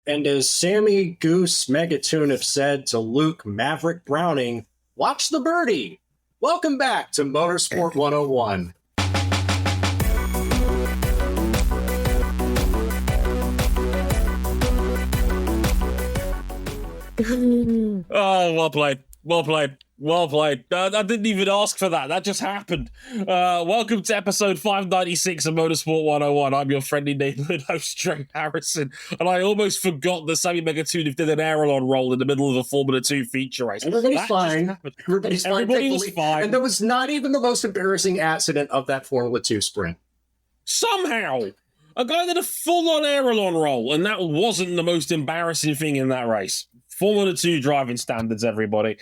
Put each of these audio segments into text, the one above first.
And as Sammy Goose Megatune have said to Luke Maverick Browning, watch the birdie. Welcome back to Motorsport 101. Oh, well played. Well played. Well played. I didn't even ask for that. That just happened. Welcome to episode 596 of Motorsport 101. I'm your friendly neighborhood host, Trey Harrison. And I almost forgot that Sammy Megatune did an aileron roll in the middle of a Formula 2 feature race. Everybody's fine. Everybody was fine. And that was not even the most embarrassing accident of that Formula 2 sprint. Somehow, a guy did a full-on aileron roll, and that wasn't the most embarrassing thing in that race. Formula 2 driving standards, everybody.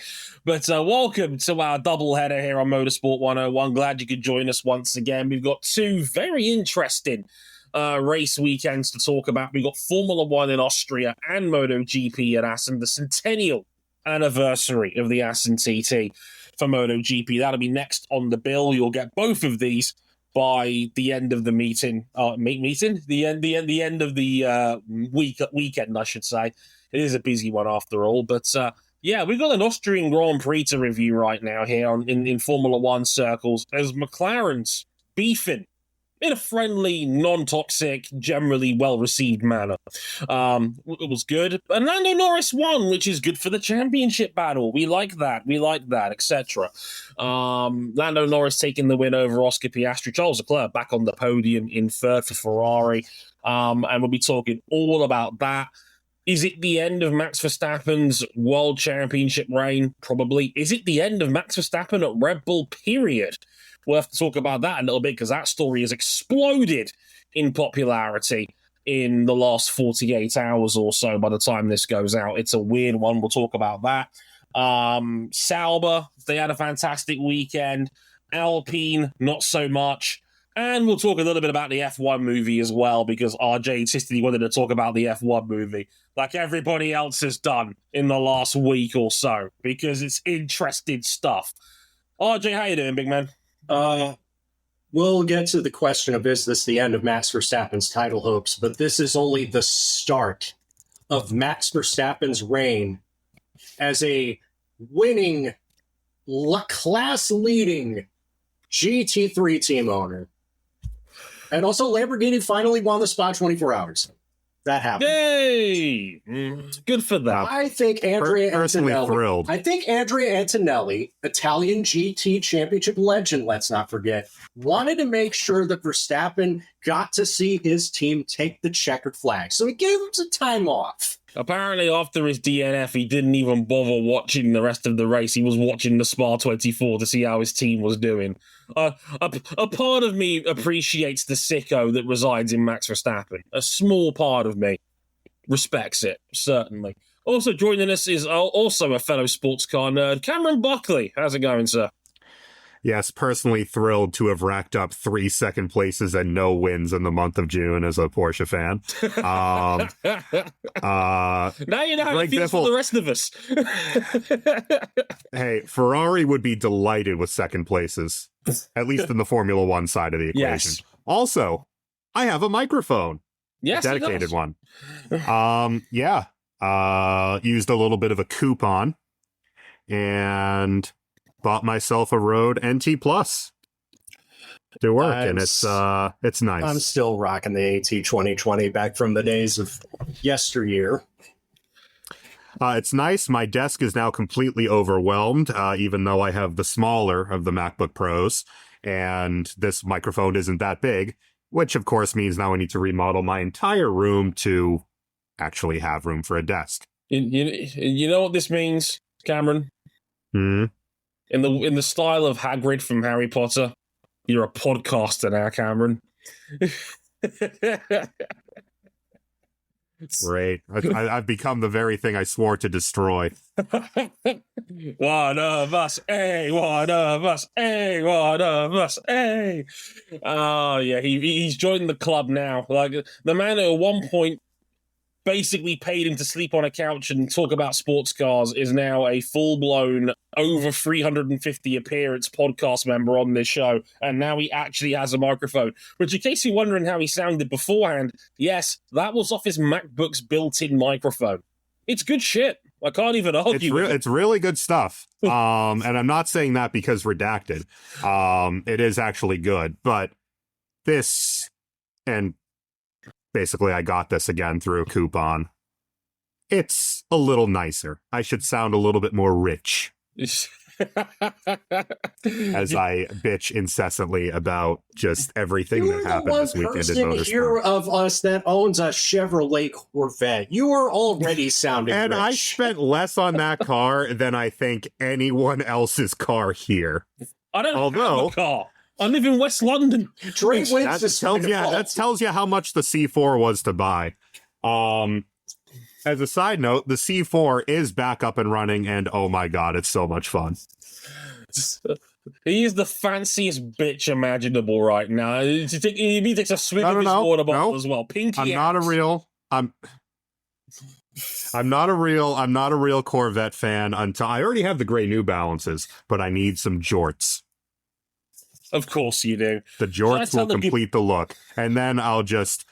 But welcome to our doubleheader here on Motorsport 101. Glad you could join us once again. We've got two very interesting race weekends to talk about. We've got Formula 1 in Austria and MotoGP at Assen, the centennial anniversary of the Assen TT for MotoGP. That'll be next on the bill. You'll get both of these by the end of the meeting. The end of the weekend, I should say. It is a busy one after all, but yeah, we've got an Austrian Grand Prix to review right now here in Formula 1 circles as McLaren's beefing in a friendly, non-toxic, generally well-received manner. It was good. And Lando Norris won, which is good for the championship battle. We like that, etc. Lando Norris taking the win over Oscar Piastri. Charles Leclerc back on the podium in third for Ferrari. And we'll be talking all about that. Is it the end of Max Verstappen's World Championship reign? Probably. Is it the end of Max Verstappen at Red Bull, period? We'll have to talk about that a little bit because that story has exploded in popularity in the last 48 hours or so by the time this goes out. It's a weird one. We'll talk about that. Sauber, they had a fantastic weekend. Alpine, not so much. And we'll talk a little bit about the F1 movie as well, because RJ insisted he wanted to talk about the F1 movie, like everybody else has done in the last week or so, because it's interesting stuff. RJ, how you doing, big man? We'll get to the question of is this the end of Max Verstappen's title hopes, but this is only the start of Max Verstappen's reign as a winning, class-leading GT3 team owner. And also, Lamborghini finally won the Spa 24 Hours. That happened. Yay! Good for them. I think Andrea Antonelli. Thrilled. I think Andrea Antonelli, Italian GT championship legend, let's not forget, wanted to make sure that Verstappen got to see his team take the checkered flag. So he gave him some time off. Apparently, after his DNF, he didn't even bother watching the rest of the race. He was watching the Spa 24 to see how his team was doing. A part of me appreciates the sicko that resides in Max Verstappen. A small part of me respects it, certainly. Also joining us is also a fellow sports car nerd, Cameron Buckley. How's it going, sir? Yes, personally thrilled to have racked up 3 second places and no wins in the month of June as a Porsche fan. Now you know how it feels for the rest of us. Hey, Ferrari would be delighted with second places, at least in the Formula One side of the equation. Yes. Also, I have a microphone. Yes, a dedicated one. Used a little bit of a coupon and bought myself a Rode NT Plus to work, and it's nice. I'm still rocking the AT 2020 back from the days of yesteryear. It's nice. My desk is now completely overwhelmed, even though I have the smaller of the MacBook Pros, and this microphone isn't that big, which of course means now I need to remodel my entire room to actually have room for a desk. You know what this means, Cameron? In the style of Hagrid from Harry Potter, you're a podcaster now, Cameron. Great. I've become the very thing I swore to destroy. One of us, hey, one of us, hey, one of us, hey. Oh, yeah, he's joined the club now. Like, the man at one point basically paid him to sleep on a couch and talk about sports cars, is now a full-blown, over 350 appearance podcast member on this show, and now he actually has a microphone. Which, in case you're wondering how he sounded beforehand, yes, that was off his MacBook's built-in microphone. It's good shit. I can't even argue with it. It's really good stuff. And I'm not saying that because redacted. It is actually good. But this, and basically I got this again through a coupon. It's a little nicer. I should sound a little bit more rich. As I bitch incessantly about just everything that happened this weekend in You're the one person here motorsport. of us that owns a Chevrolet Corvette. You are already sounding And rich. I spent less on that car than I think anyone else's car here. I don't have Although- a car. I live in West London. Dre wins That this tells you how much the C4 was to buy. As a side note, the C4 is back up and running, and oh my god, it's so much fun. He is the fanciest bitch imaginable right now. He takes a swig of his water bottle as well. Pinky I'm out. not a real. I'm not a real Corvette fan until I already have the gray New Balances, but I need some jorts. Of course you do. The jorts will complete the look, and then I'll just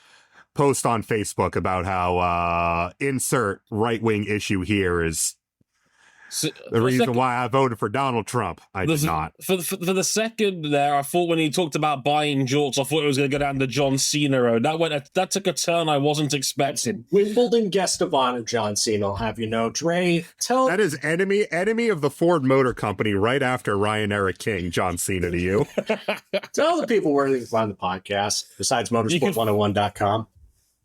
post on Facebook about how insert right-wing issue here is the reason why I voted for Donald Trump. I did not. For the second there, I thought when he talked about buying jorts, I thought it was going to go down the John Cena road. That took a turn I wasn't expecting. Wimbledon guest of honor John Cena, I'll have you know. Dre, tell... That is enemy of the Ford Motor Company right after Ryan Eric King, John Cena to you. Tell the people where they can find the podcast, besides motorsport101.com.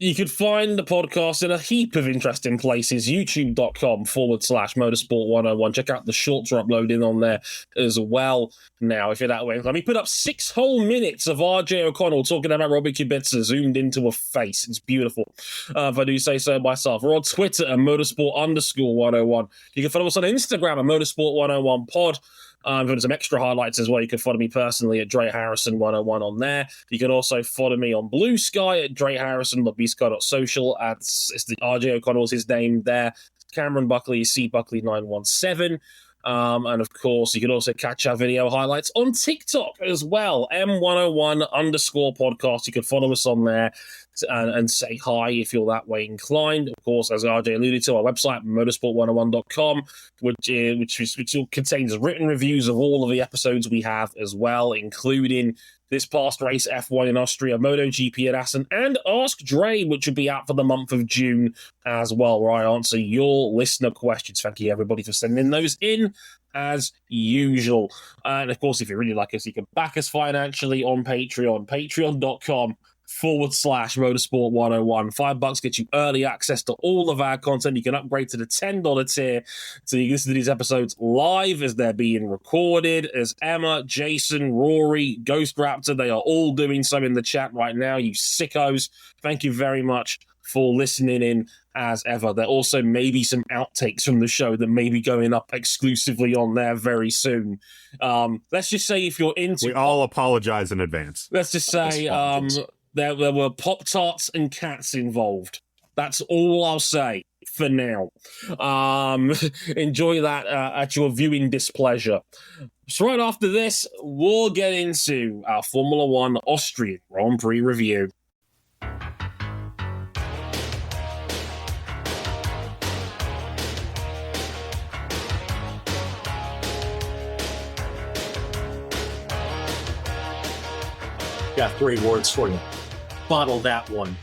You could find the podcast in a heap of interesting places. YouTube.com/motorsport101. Check out the shorts are uploading on there as well now, if you're that way. I mean, put up 6 whole minutes of RJ O'Connell talking about Robbie Kubica zoomed into a face. It's beautiful, if I do say so myself. We're on Twitter at motorsport_101. You can follow us on Instagram at motorsport101pod. Got some extra highlights as well. You can follow me personally at Dre Harrison 101 on there. You can also follow me on Blue Sky at Dre Harrison.bsky.social. It's the RJ O'Connell's his name there. Cameron Buckley, C Buckley 917. And of course, you can also catch our video highlights on TikTok as well. M101_podcast. You can follow us on there and say hi if you're that way inclined. Of course, as RJ alluded to, our website, motorsport101.com, which contains written reviews of all of the episodes we have as well, including this past race, F1 in Austria, MotoGP at Assen, and Ask Dre, which will be out for the month of June as well, where I answer your listener questions. Thank you, everybody, for sending those in, as usual. And, of course, if you really like us, you can back us financially on Patreon, patreon.com/motorsport101. $5 gets you early access to all of our content. You can upgrade to the $10 tier so you can listen to these episodes live as they're being recorded, as Emma, Jason, Rory, Ghost Raptor, they are all doing so in the chat right now, you sickos. Thank you very much for listening in as ever. There also may be some outtakes from the show that may be going up exclusively on there very soon. Let's just say if you're into... We all apologize in advance. Let's just say there were Pop-Tarts and cats involved. That's all I'll say for now. Enjoy that at your viewing displeasure. So right after this, we'll get into our Formula One Austrian Grand Prix review. Got 3 words for you. Bottle that one.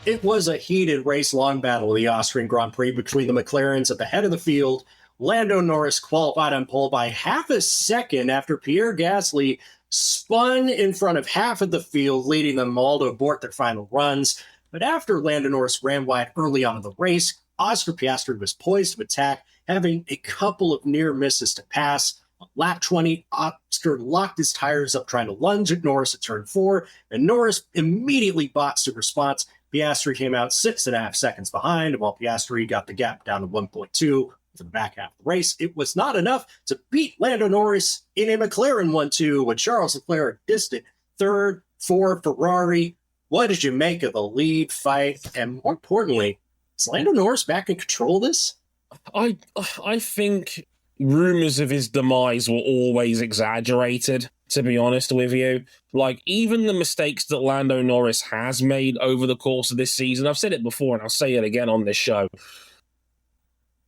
It was a heated race-long battle of the Austrian Grand Prix between the McLarens at the head of the field. Lando Norris qualified on pole by half a second after Pierre Gasly spun in front of half of the field, leading them all to abort their final runs. But after Lando Norris ran wide early on in the race, Oscar Piastri was poised to attack, having a couple of near misses to pass. On lap 20, Oscar locked his tires up trying to lunge at Norris at turn 4, and Norris immediately boxed a response. Piastri came out 6.5 seconds behind, while Piastri got the gap down to 1.2 for the back half of the race. It was not enough to beat Lando Norris in a McLaren 1-2 when Charles Leclerc distant third for Ferrari. What did you make of the lead fight? And more importantly, Is Lando Norris back in control of this? I think rumors of his demise were always exaggerated, to be honest with you. Like, even the mistakes that Lando Norris has made over the course of this season, I've said it before and I'll say it again on this show.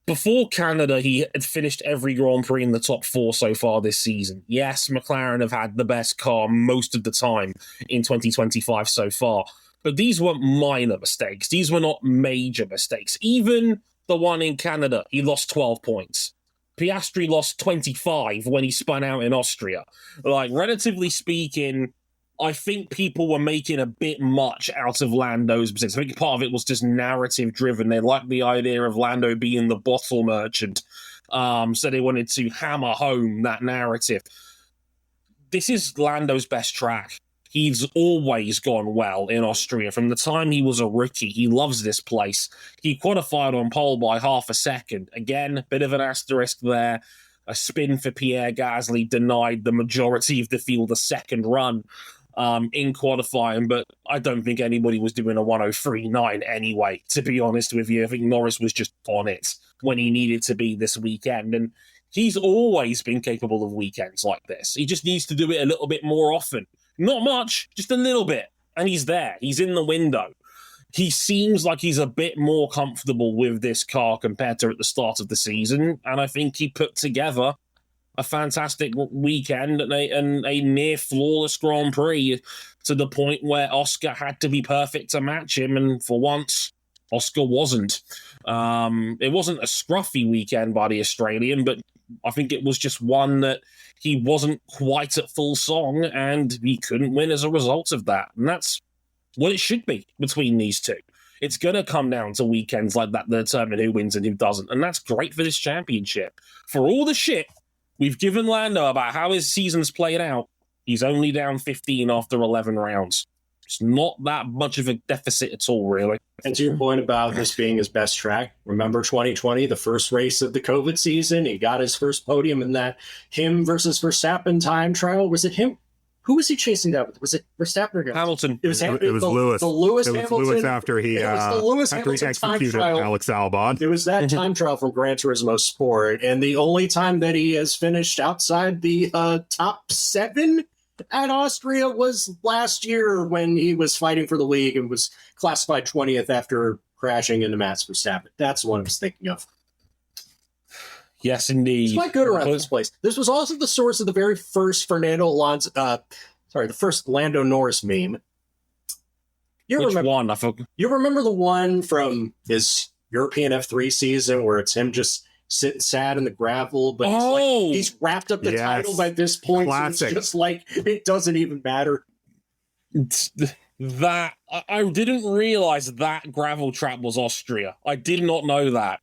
Before Canada, he had finished every Grand Prix in the top 4 so far this season. Yes, McLaren have had the best car most of the time in 2025 so far, but these weren't minor mistakes. These were not major mistakes. Even the one in Canada, he lost 12 points. Piastri lost 25 when he spun out in Austria. Like, relatively speaking, I think people were making a bit much out of Lando's mistakes. I think part of it was just narrative driven. They liked the idea of Lando being the bottle merchant. So they wanted to hammer home that narrative. This is Lando's best track. He's always gone well in Austria. From the time he was a rookie, he loves this place. He qualified on pole by half a second. Again, bit of an asterisk there. A spin for Pierre Gasly denied the majority of the field a second run in qualifying, but I don't think anybody was doing a 103.9 anyway, to be honest with you. I think Norris was just on it when he needed to be this weekend, and he's always been capable of weekends like this. He just needs to do it a little bit more often. Not much, just a little bit, and he's there. He's in the window. He seems like he's a bit more comfortable with this car compared to at the start of the season, and I think he put together a fantastic weekend and a near flawless Grand Prix to the point where Oscar had to be perfect to match him, and for once, Oscar wasn't. It wasn't a scruffy weekend by the Australian, but I think it was just one that he wasn't quite at full song, and he couldn't win as a result of that. And that's what it should be between these two. It's going to come down to weekends like that to determine who wins and who doesn't, and that's great for this championship. For all the shit we've given Lando about how his season's played out, he's only down 15 after 11 rounds. It's not that much of a deficit at all, really. And to your point about this being his best track, remember 2020, the first race of the COVID season? He got his first podium in that him versus Verstappen time trial. Was it him? Who was he chasing that with? Was it Verstappen or Hamilton? It was Lewis. The Lewis Hamilton. Lewis after he executed Alex Albon. It was that time trial from Gran Turismo Sport, and the only time that he has finished outside the top 7 at Austria was last year when he was fighting for the league and was classified 20th after crashing into Max Verstappen. That's the one I was thinking of. Yes, indeed. It's quite good around this place. This was also the source of the very first the first Lando Norris meme. Which one? You remember the one from his European F3 season where it's him just sitting sad in the gravel, but he's wrapped up the title by this point. So it's just like, it doesn't even matter. That I didn't realize that gravel trap was Austria. I did not know that.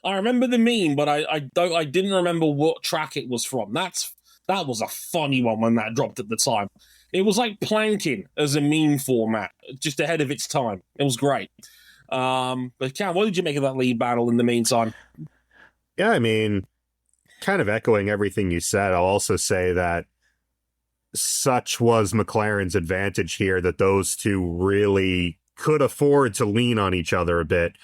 I remember the meme, but I didn't remember what track it was from. That was a funny one when that dropped at the time. It was like planking as a meme format, just ahead of its time. It was great. But Cam, what did you make of that lead battle in the meantime? Yeah, I mean, kind of echoing everything you said, I'll also say that such was McLaren's advantage here that those two really could afford to lean on each other a bit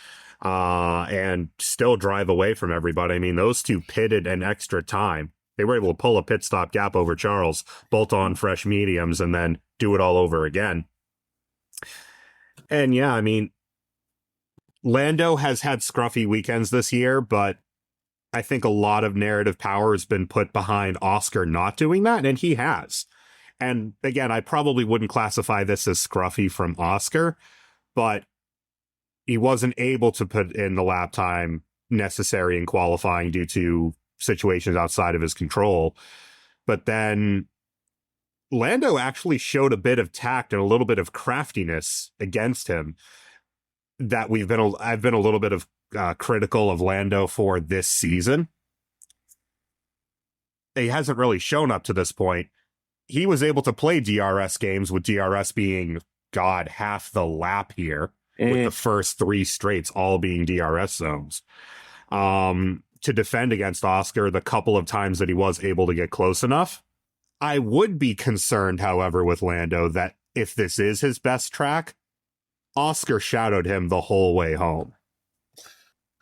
and still drive away from everybody. I mean, those two pitted an extra time. They were able to pull a pit stop gap over Charles, bolt on fresh mediums, and then do it all over again. And yeah, I mean, Lando has had scruffy weekends this year, but I think a lot of narrative power has been put behind Oscar not doing that, and he has. And again, I probably wouldn't classify this as scruffy from Oscar, but he wasn't able to put in the lap time necessary in qualifying due to situations outside of his control. But then Lando actually showed a bit of tact and a little bit of craftiness against him that I've been a little bit of critical of Lando for this season. He hasn't really shown up to this point. He was able to play DRS games with DRS being, half the lap here, with the first 3 straights all being DRS zones. To defend against Oscar the couple of times that he was able to get close enough. I would be concerned, however, with Lando that if this is his best track, Oscar shadowed him the whole way home.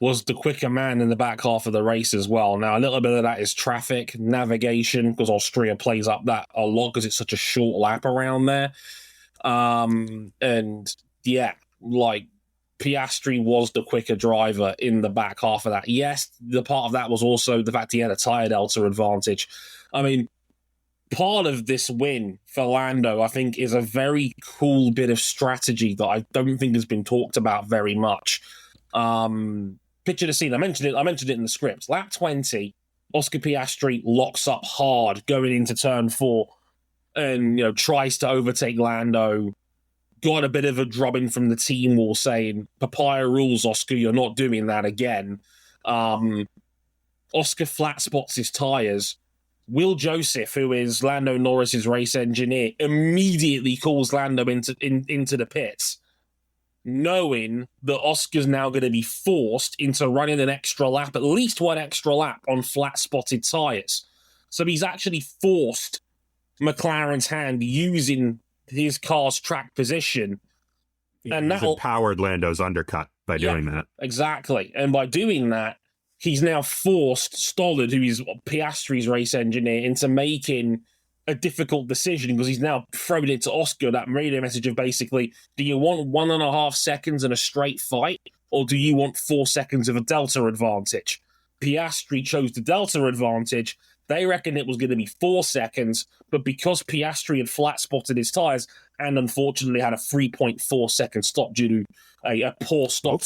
Was the quicker man in the back half of the race as well. Now, a little bit of that is traffic, navigation, because Austria plays up that a lot because it's such a short lap around there. And yeah, like Piastri was the quicker driver in the back half of that. Yes, the part of that was also the fact he had a tyre delta advantage. I mean, part of this win for Lando, I think, is a very cool bit of strategy that I don't think has been talked about very much. Picture the scene. I mentioned it in the script. Lap 20, Oscar Piastri locks up hard going into turn 4 and, tries to overtake Lando. Got a bit of a drubbing from the team wall saying, papaya rules, Oscar, you're not doing that again. Oscar flat spots his tyres. Will Joseph, who is Lando Norris's race engineer, immediately calls Lando into the pits, knowing that Oscar's now going to be forced into running an extra lap, at least one extra lap on flat-spotted tyres. So he's actually forced McLaren's hand using his car's track position. And He's empowered Lando's undercut by doing that. Exactly. And by doing that, he's now forced Stollard, who is Piastri's race engineer, into making a difficult decision because he's now thrown it to Oscar, that radio message of basically, do you want 1.5 seconds in a straight fight, or do you want 4 seconds of a delta advantage? Piastri chose the delta advantage. They reckon it was going to be 4 seconds, but because Piastri had flat spotted his tyres and unfortunately had a 3.4 second stop due to a poor stop.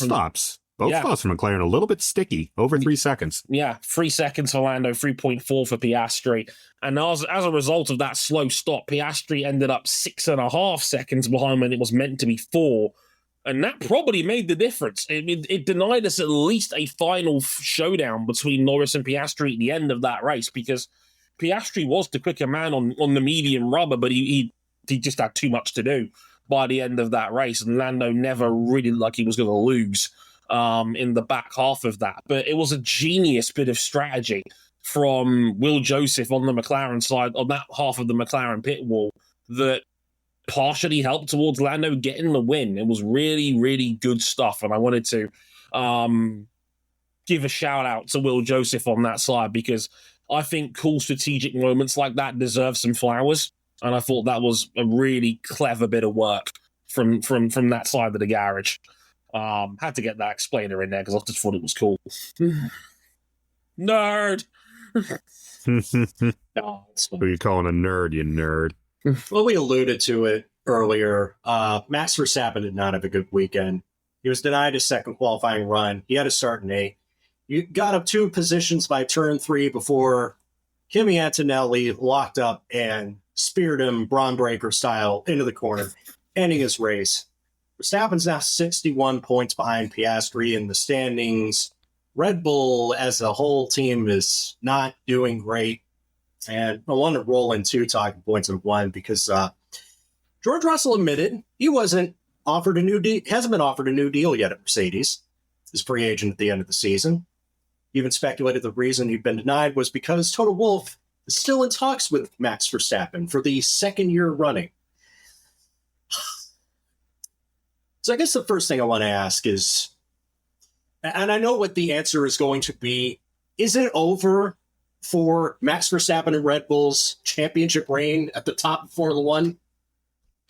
Both stops from McLaren a little bit sticky, over 3 seconds. Yeah, 3 seconds for Lando, 3.4 for Piastri. And as a result of that slow stop, Piastri ended up 6.5 seconds behind when it was meant to be 4. And that probably made the difference. It denied us at least a final showdown between Norris and Piastri at the end of that race, because Piastri was the quicker man on the medium rubber, but he just had too much to do by the end of that race. And Lando never really looked like he was going to lose in the back half of that. But it was a genius bit of strategy from Will Joseph on the McLaren side, on that half of the McLaren pit wall, that partially helped towards Lando getting the win. It was really, really good stuff. And I wanted to give a shout out to Will Joseph on that side, because I think cool strategic moments like that deserve some flowers. And I thought that was a really clever bit of work from that side of the garage. Had to get that explainer in there because I just thought it was cool. Nerd! No, who are you calling a nerd, you nerd? Well, we alluded to it earlier. Max Verstappen did not have a good weekend. He was denied his second qualifying run. He had to start in 8. You got up 2 positions by turn 3 before Kimi Antonelli locked up and speared him Braun Breaker style into the corner, ending his race. Verstappen's now 61 points behind Piastri in the standings. Red Bull as a whole team is not doing great. And I want to roll in 2 talking points of 1 because George Russell admitted he wasn't offered a new deal. Hasn't been offered a new deal yet at Mercedes. His free agent at the end of the season. Even speculated the reason he'd been denied was because Toto Wolff is still in talks with Max Verstappen for the 2nd year running. So I guess the first thing I want to ask is, and I know what the answer is going to be, is it over for Max Verstappen and Red Bull's championship reign at the top of Formula One?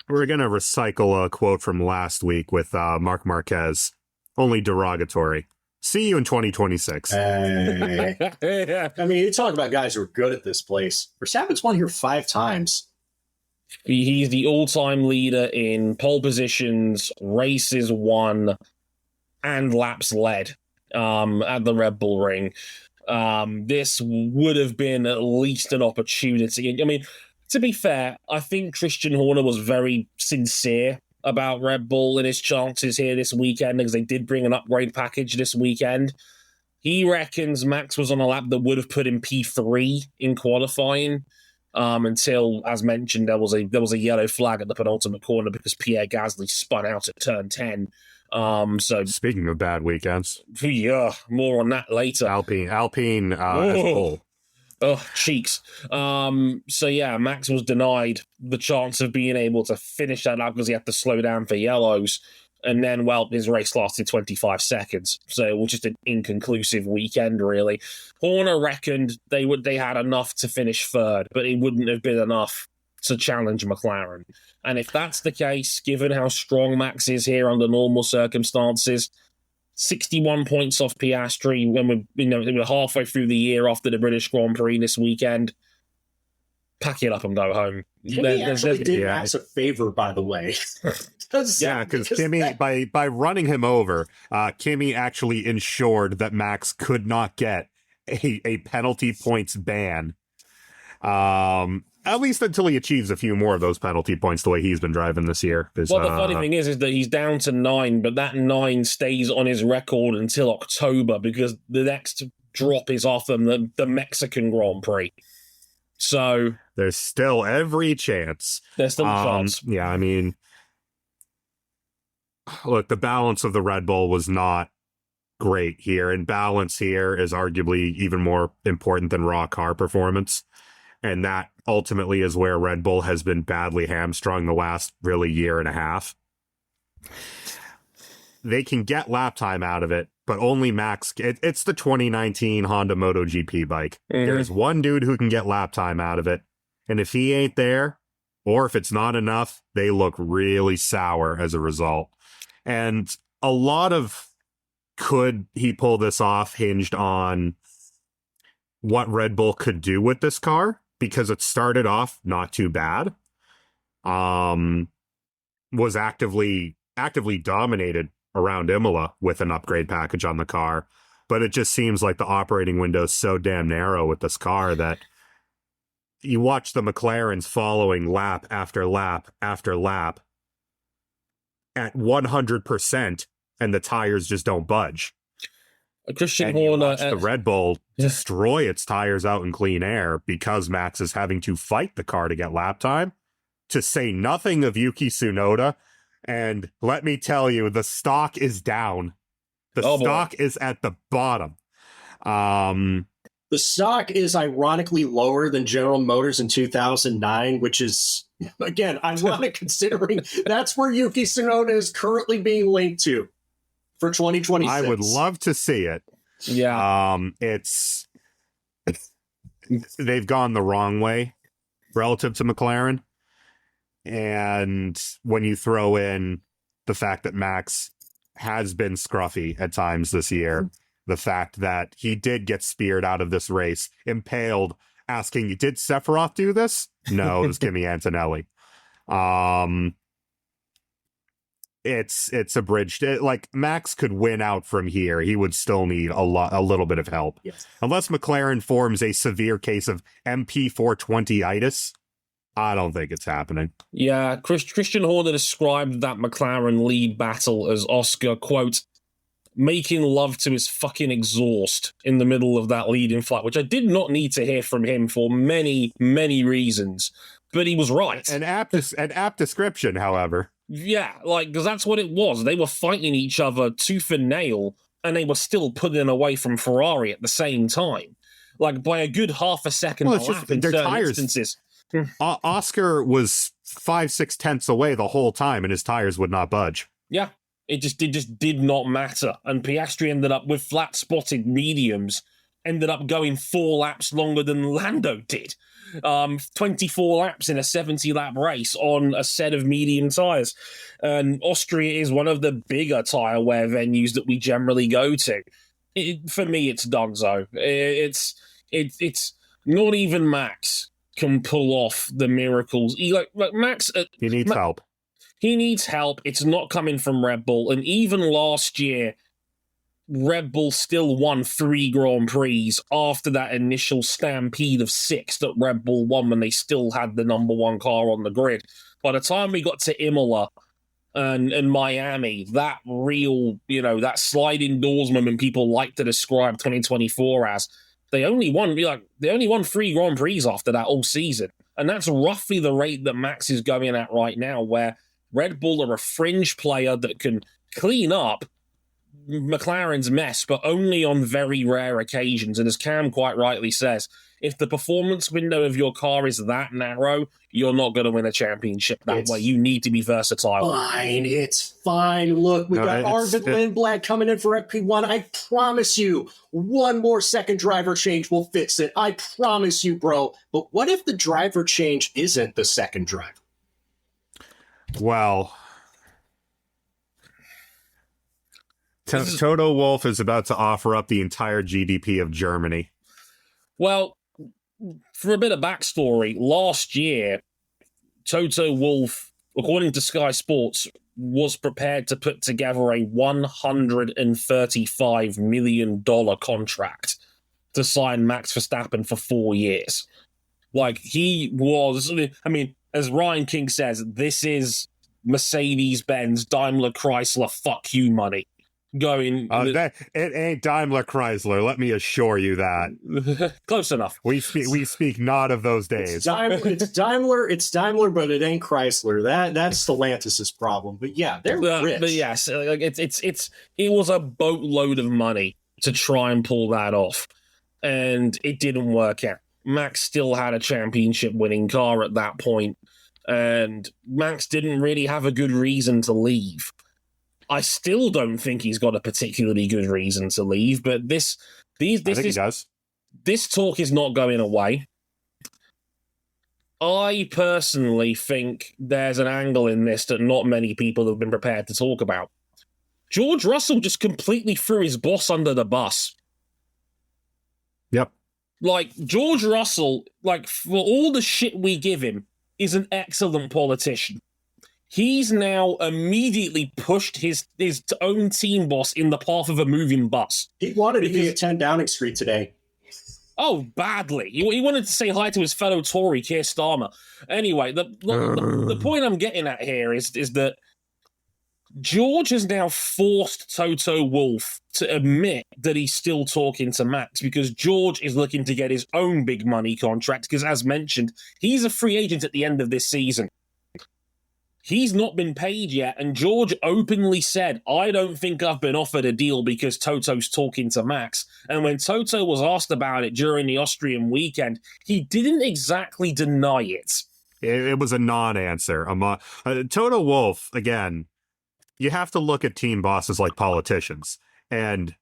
We're going to recycle a quote from last week with Mark Marquez, only derogatory. See you in 2026. I mean, you talk about guys who are good at this place. Verstappen's won here 5 times. He's the all-time leader in pole positions, races won, and laps led at the Red Bull Ring. This would have been at least an opportunity. I mean, to be fair, I think Christian Horner was very sincere about Red Bull and his chances here this weekend, because they did bring an upgrade package this weekend. He reckons Max was on a lap that would have put him P3 in qualifying, until, as mentioned, there was a yellow flag at the penultimate corner because Pierre Gasly spun out at turn 10. So speaking of bad weekends, yeah, more on that later. Alpine as a whole. Oh, cheeks. So yeah, Max was denied the chance of being able to finish that lap because he had to slow down for yellows. And then, well, his race lasted 25 seconds. So it was just an inconclusive weekend, really. Horner reckoned they had enough to finish third, but it wouldn't have been enough to challenge McLaren. And if that's the case, given how strong Max is here under normal circumstances, 61 points off Piastri when we're halfway through the year after the British Grand Prix this weekend, pack it up and go home. Kimi actually did Max a favor, by the way. Because Kimi, by running him over, Kimi actually ensured that Max could not get a penalty points ban. At least until he achieves a few more of those penalty points the way he's been driving this year. Well, the funny thing is that he's down to 9, but that 9 stays on his record until October because the next drop is off them, the Mexican Grand Prix. So there's still every chance. There's still a chance. Yeah, I mean, look, the balance of the Red Bull was not great here, and balance here is arguably even more important than raw car performance. And that ultimately is where Red Bull has been badly hamstrung the last really year and a half. They can get lap time out of it, but only Max. It's the 2019 Honda MotoGP bike. Mm-hmm. There's one dude who can get lap time out of it. And if he ain't there, or if it's not enough, they look really sour as a result. And a lot of could he pull this off hinged on what Red Bull could do with this car, because it started off not too bad. Was actively dominated around Imola with an upgrade package on the car, but it just seems like the operating window is so damn narrow with this car that you watch the McLarens following lap after lap after lap at 100%, and the tires just don't budge. Christian and Horner, the Red Bull destroy its tires out in clean air because Max is having to fight the car to get lap time, to say nothing of Yuki Tsunoda. And let me tell you, the stock is down. The stock is at the bottom. The stock is ironically lower than General Motors in 2009, which is, again, ironic considering that's where Yuki Tsunoda is currently being linked to for 2026. I would love to see it. Yeah. They've gone the wrong way relative to McLaren. And when you throw in the fact that Max has been scruffy at times this year, the fact that he did get speared out of this race, impaled, asking, did Sephiroth do this? No, it was Kimi Antonelli. It's abridged. Like, Max could win out from here. He would still need a little bit of help. Yes. Unless McLaren forms a severe case of MP420-itis, I don't think it's happening. Yeah, Christian Horner described that McLaren lead battle as Oscar, quote, making love to his fucking exhaust in the middle of that leading flight, which I did not need to hear from him for many, many reasons. But he was right. An apt description, however. Yeah, because that's what it was. They were fighting each other tooth and nail, and they were still putting away from Ferrari at the same time. Like, by a good half a second Well, lap in certain instances. Oscar was 5-6 tenths away the whole time, and his tires would not budge. Yeah, it just did not matter. And Piastri ended up with flat-spotted mediums, ended up going 4 laps longer than Lando did. 24 laps in a 70-lap race on a set of medium tires. And Austria is one of the bigger tire wear venues that we generally go to. For me, it's Dogzo. It's not even Max can pull off the miracles. Max, he needs help. He needs help. It's not coming from Red Bull. And even last year, Red Bull still won 3 Grand Prix after that initial stampede of 6 that Red Bull won when they still had the number 1 car on the grid. By the time we got to Imola and Miami, that real, that sliding doors moment people like to describe 2024 as, they only won 3 Grand Prix after that all season. And that's roughly the rate that Max is going at right now, where Red Bull are a fringe player that can clean up, McLaren's mess, but only on very rare occasions. And as Cam quite rightly says, if the performance window of your car is that narrow, you're not going to win a championship that way. You need to be versatile. Fine, it's fine. Look, we got Arvid Lindblad coming in for FP1. I promise you, one more second driver change will fix it. I promise you, bro. But what if the driver change isn't the second driver? Well, Toto Wolff is about to offer up the entire GDP of Germany. Well, for a bit of backstory, last year, Toto Wolff, according to Sky Sports, was prepared to put together a $135 million contract to sign Max Verstappen for 4 years. Like, he was, I mean, as Ryan King says, this is Mercedes-Benz, Daimler Chrysler, fuck you money. Going, it ain't Daimler Chrysler. Let me assure you that. Close enough. We speak not of those days. It's Daimler, but it ain't Chrysler. That's Stellantis' problem. But yeah, they're rich. But yes, like it was a boatload of money to try and pull that off, and it didn't work out. Max still had a championship-winning car at that point, and Max didn't really have a good reason to leave. I still don't think he's got a particularly good reason to leave, but I think he does. This talk is not going away. I personally think there's an angle in this that not many people have been prepared to talk about. George Russell just completely threw his boss under the bus. Yep. Like, George Russell, like, for all the shit we give him, is an excellent politician. He's now immediately pushed his own team boss in the path of a moving bus. He wanted to be at 10 Downing Street today. Oh, badly. He wanted to say hi to his fellow Tory, Keir Starmer. Anyway, the point I'm getting at here is that George has now forced Toto Wolff to admit that he's still talking to Max because George is looking to get his own big money contract because, as mentioned, he's a free agent at the end of this season. He's not been paid yet, and George openly said, I don't think I've been offered a deal because Toto's talking to Max. And when Toto was asked about it during the Austrian weekend, he didn't exactly deny it. It was a non-answer. Toto Wolff, again, you have to look at team bosses like politicians, and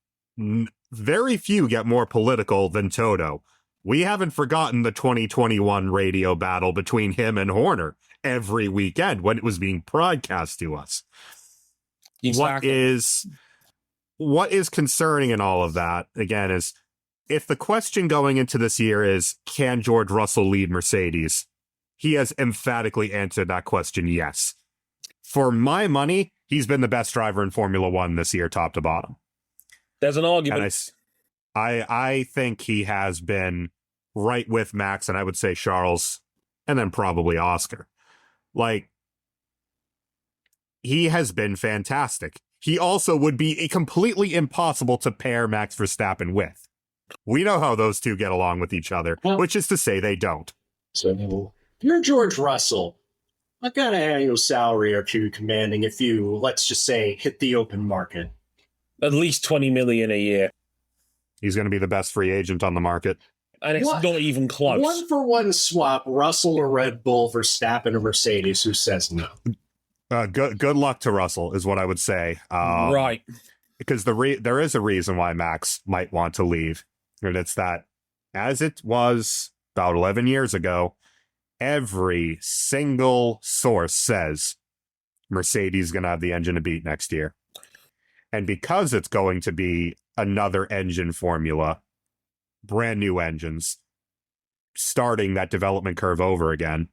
very few get more political than Toto. We haven't forgotten the 2021 radio battle between him and Horner every weekend when it was being broadcast to us. Exactly. What is concerning in all of that, again, is if the question going into this year is, can George Russell lead Mercedes? He has emphatically answered that question, yes. For my money, he's been the best driver in Formula One this year, top to bottom. There's an argument. And I think he has been right with Max, and I would say Charles, and then probably Oscar. Like, he has been fantastic. He also would be completely impossible to pair Max Verstappen with. We know how those two get along with each other, which is to say they don't. So, if you're George Russell, what kind of annual salary are you commanding if you, let's just say, hit the open market? At least $20 million a year. He's going to be the best free agent on the market. And it's not even close. 1-for-1 swap, Russell or Red Bull, Verstappen or Mercedes. Who says no? Good luck to Russell is what I would say. Right. Because there is a reason why Max might want to leave. And it's that, as it was about 11 years ago, every single source says Mercedes is going to have the engine to beat next year. And because it's going to be another engine formula, brand new engines, starting that development curve over again,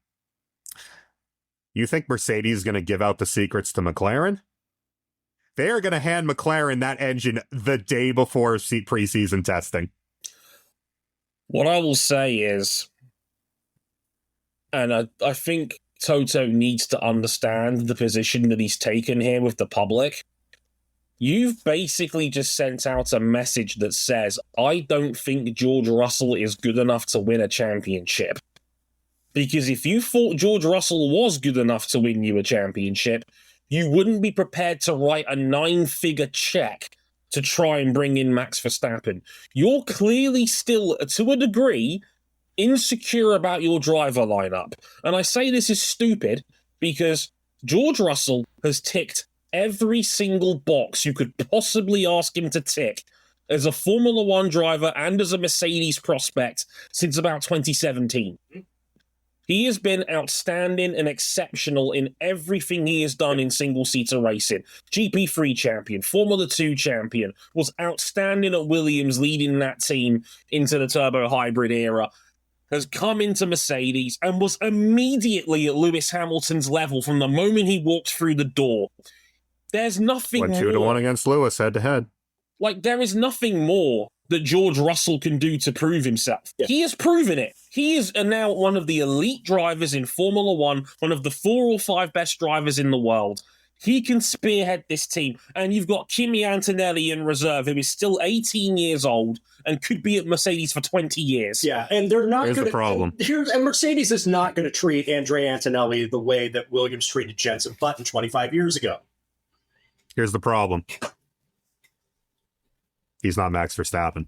you think Mercedes is going to give out the secrets to McLaren? They are going to hand McLaren that engine the day before preseason testing. What I will say is, and I think Toto needs to understand the position that he's taken here with the public. You've basically just sent out a message that says, I don't think George Russell is good enough to win a championship. Because if you thought George Russell was good enough to win you a championship, you wouldn't be prepared to write a 9-figure check to try and bring in Max Verstappen. You're clearly still, to a degree, insecure about your driver lineup. And I say this is stupid because George Russell has ticked every single box you could possibly ask him to tick as a Formula One driver and as a Mercedes prospect since about 2017. He has been outstanding and exceptional in everything he has done in single-seater racing. GP3 champion, Formula 2 champion, was outstanding at Williams, leading that team into the turbo hybrid era, has come into Mercedes and was immediately at Lewis Hamilton's level from the moment he walked through the door. There's nothing Went more. 2-1 against Lewis head-to-head. Like, there is nothing more that George Russell can do to prove himself. Yeah. He has proven it. He is now one of the elite drivers in Formula One, one of the 4 or 5 best drivers in the world. He can spearhead this team. And you've got Kimi Antonelli in reserve, who is still 18 years old and could be at Mercedes for 20 years. Yeah, and they're not going to... Here's the problem. And Mercedes is not going to treat Andrea Antonelli the way that Williams treated Jenson Button 25 years ago. Here's the problem. He's not Max Verstappen.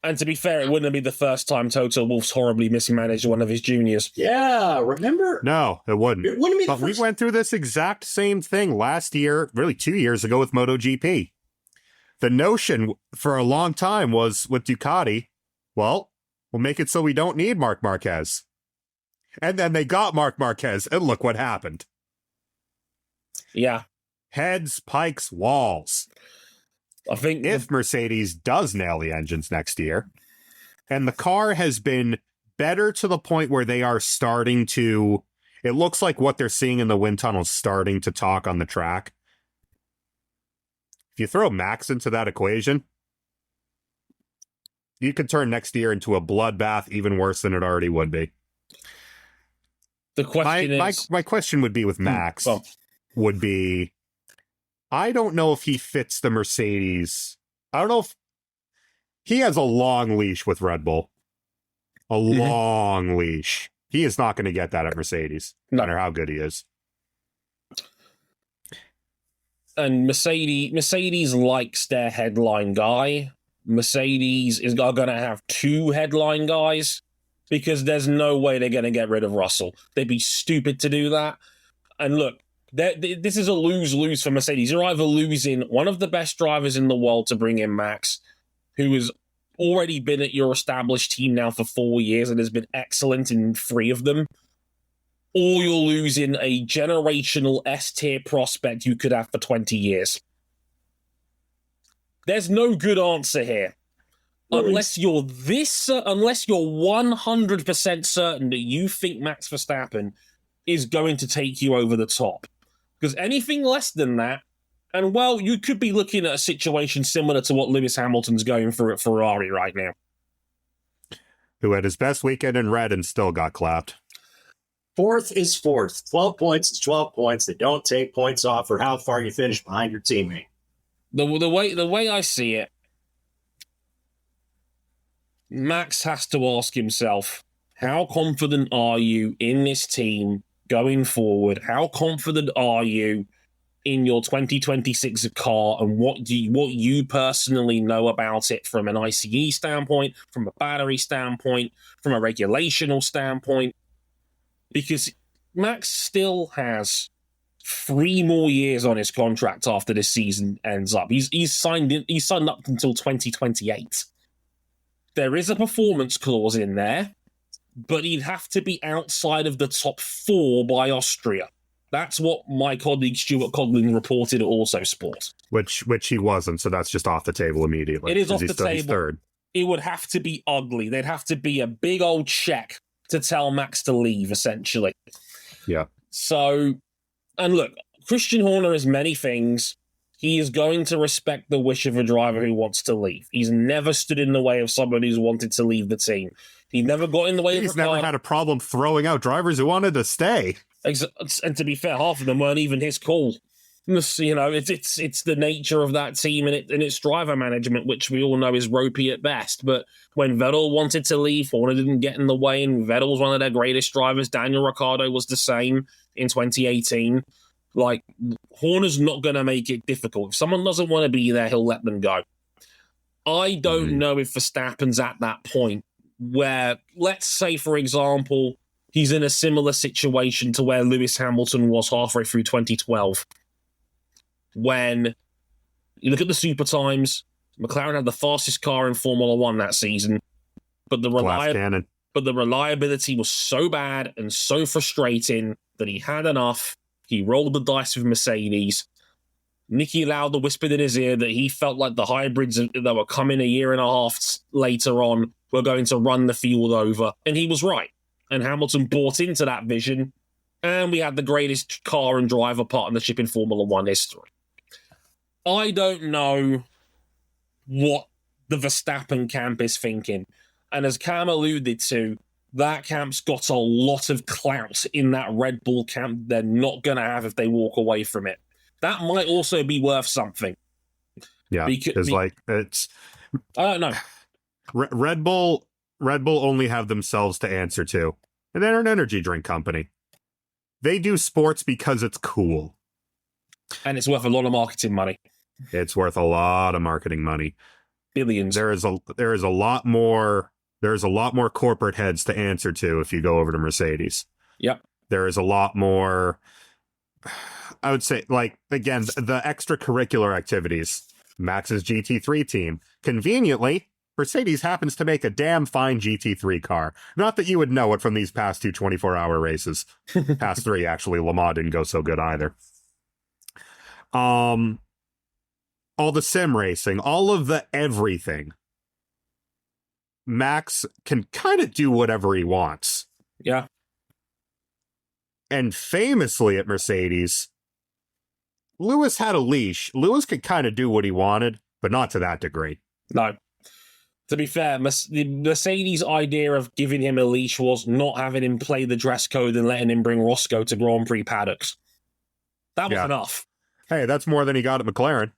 And to be fair, it wouldn't be the first time Toto Wolff's horribly mismanaged one of his juniors. Yeah, remember? No, it wouldn't. It wouldn't be But we went through this exact same thing last year, really 2 years ago with MotoGP. The notion for a long time was with Ducati, well, we'll make it so we don't need Marc Marquez. And then they got Marc Marquez, and look what happened. Yeah. Heads, pikes, walls. I think if Mercedes does nail the engines next year, and the car has been better to the point where they are starting to, it looks like what they're seeing in the wind tunnel is starting to talk on the track. If you throw Max into that equation, you could turn next year into a bloodbath even worse than it already would be. The question is... My question would be with Max, would be, I don't know if he fits the Mercedes. I don't know if he has a long leash with Red Bull. A long leash. He is not going to get that at Mercedes, no matter how good he is. And Mercedes likes their headline guy. Mercedes is going to have 2 headline guys because there's no way they're going to get rid of Russell. They'd be stupid to do that. And look, this is a lose-lose for Mercedes. You're either losing one of the best drivers in the world to bring in Max, who has already been at your established team now for 4 years and has been excellent in 3 of them, or you're losing a generational S-tier prospect you could have for 20 years. There's no good answer here. Unless you're 100% certain that you think Max Verstappen is going to take you over the top. Because anything less than that, and well, you could be looking at a situation similar to what Lewis Hamilton's going through at Ferrari right now. Who had his best weekend in red and still got clapped. 4th is 4th. 12 points is 12 points. They don't take points off for how far you finish behind your teammate. The way I see it, Max has to ask himself, how confident are you in this team going forward? How confident are you in your 2026 car, and what you personally know about it from an ICE standpoint, from a battery standpoint, from a regulational standpoint? Because Max still has 3 more years on his contract after this season ends up. He's signed up until 2028. There is a performance clause in there, but he'd have to be outside of the top 4 by Austria. That's what my colleague Stuart Coughlin reported at Also Sport. Which he wasn't, so that's just off the table immediately. It is off the table. He's third. It would have to be ugly. There'd have to be a big old check to tell Max to leave, essentially. Yeah. So, and look, Christian Horner is many things. He is going to respect the wish of a driver who wants to leave. He's never stood in the way of somebody who's wanted to leave the team. He never got in the way of He's never had a problem throwing out drivers who wanted to stay. And to be fair, half of them weren't even his call. You know, it's the nature of that team and its driver management, which we all know is ropey at best. But when Vettel wanted to leave, Horner didn't get in the way, and Vettel was one of their greatest drivers. Daniel Ricciardo was the same in 2018. Like, Horner's not going to make it difficult. If someone doesn't want to be there, he'll let them go. I don't know if Verstappen's at that point where, let's say, for example, he's in a similar situation to where Lewis Hamilton was halfway through 2012. When you look at the super times, McLaren had the fastest car in Formula One that season, but the reliability was so bad and so frustrating that he had enough. He rolled the dice with Mercedes. Niki Lauda whispered in his ear that he felt like the hybrids that were coming a year and a half later on were going to run the field over, and he was right. And Hamilton bought into that vision, and we had the greatest car and driver partnership in Formula One history. I don't know what the Verstappen camp is thinking. And as Cam alluded to, that camp's got a lot of clout in that Red Bull camp they're not going to have if they walk away from it. That might also be worth something. Yeah, it's I don't know. Red Bull only have themselves to answer to. And they're an energy drink company. They do sports because it's cool. And it's worth a lot of marketing money. It's worth a lot of marketing money. Billions. There is a lot more corporate heads to answer to if you go over to Mercedes. Yep. There is a lot more, I would say, like, again, the extracurricular activities. Max's GT3 team. Conveniently, Mercedes happens to make a damn fine GT3 car. Not that you would know it from these past two 24-hour races. Past three, actually. Le Mans didn't go so good either. All the sim racing, all of the everything. Max can kind of do whatever he wants. Yeah. And famously at Mercedes, Lewis had a leash. Lewis could kind of do what he wanted, but not to that degree. No. To be fair, the Mercedes' idea of giving him a leash was not having him play the dress code and letting him bring Roscoe to Grand Prix paddocks. That was enough. Hey, that's more than he got at McLaren.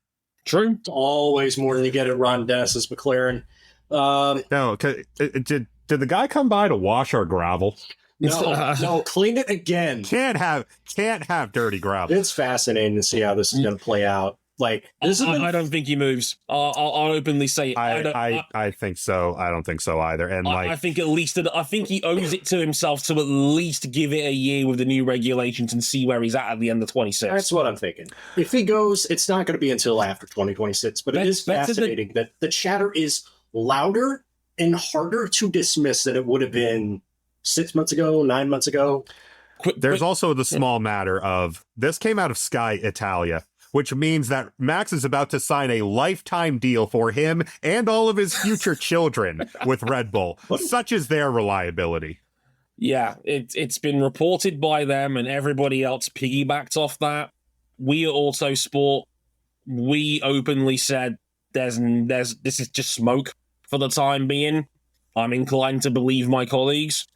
True. It's always more than you get at Ron Dennis's McLaren. No, did the guy come by to wash our gravel? No, clean it again. Can't have dirty gravel. It's fascinating to see how this is going to play out. Like, I don't think he moves. I'll openly say it. I think so. I don't think so either. And I think I think he owes it to himself to at least give it a year with the new regulations and see where he's at the end of 26. That's what I'm thinking. If he goes, it's not going to be until after 2026. But it is fascinating that the chatter is louder and harder to dismiss than it would have been 6 months ago, 9 months ago. There's also the small matter of this came out of Sky Italia, which means that Max is about to sign a lifetime deal for him and all of his future children with Red Bull. Such is their reliability. Yeah, it's been reported by them, and everybody else piggybacked off that. We at Autosport, we openly said this is just smoke for the time being. I'm inclined to believe my colleagues.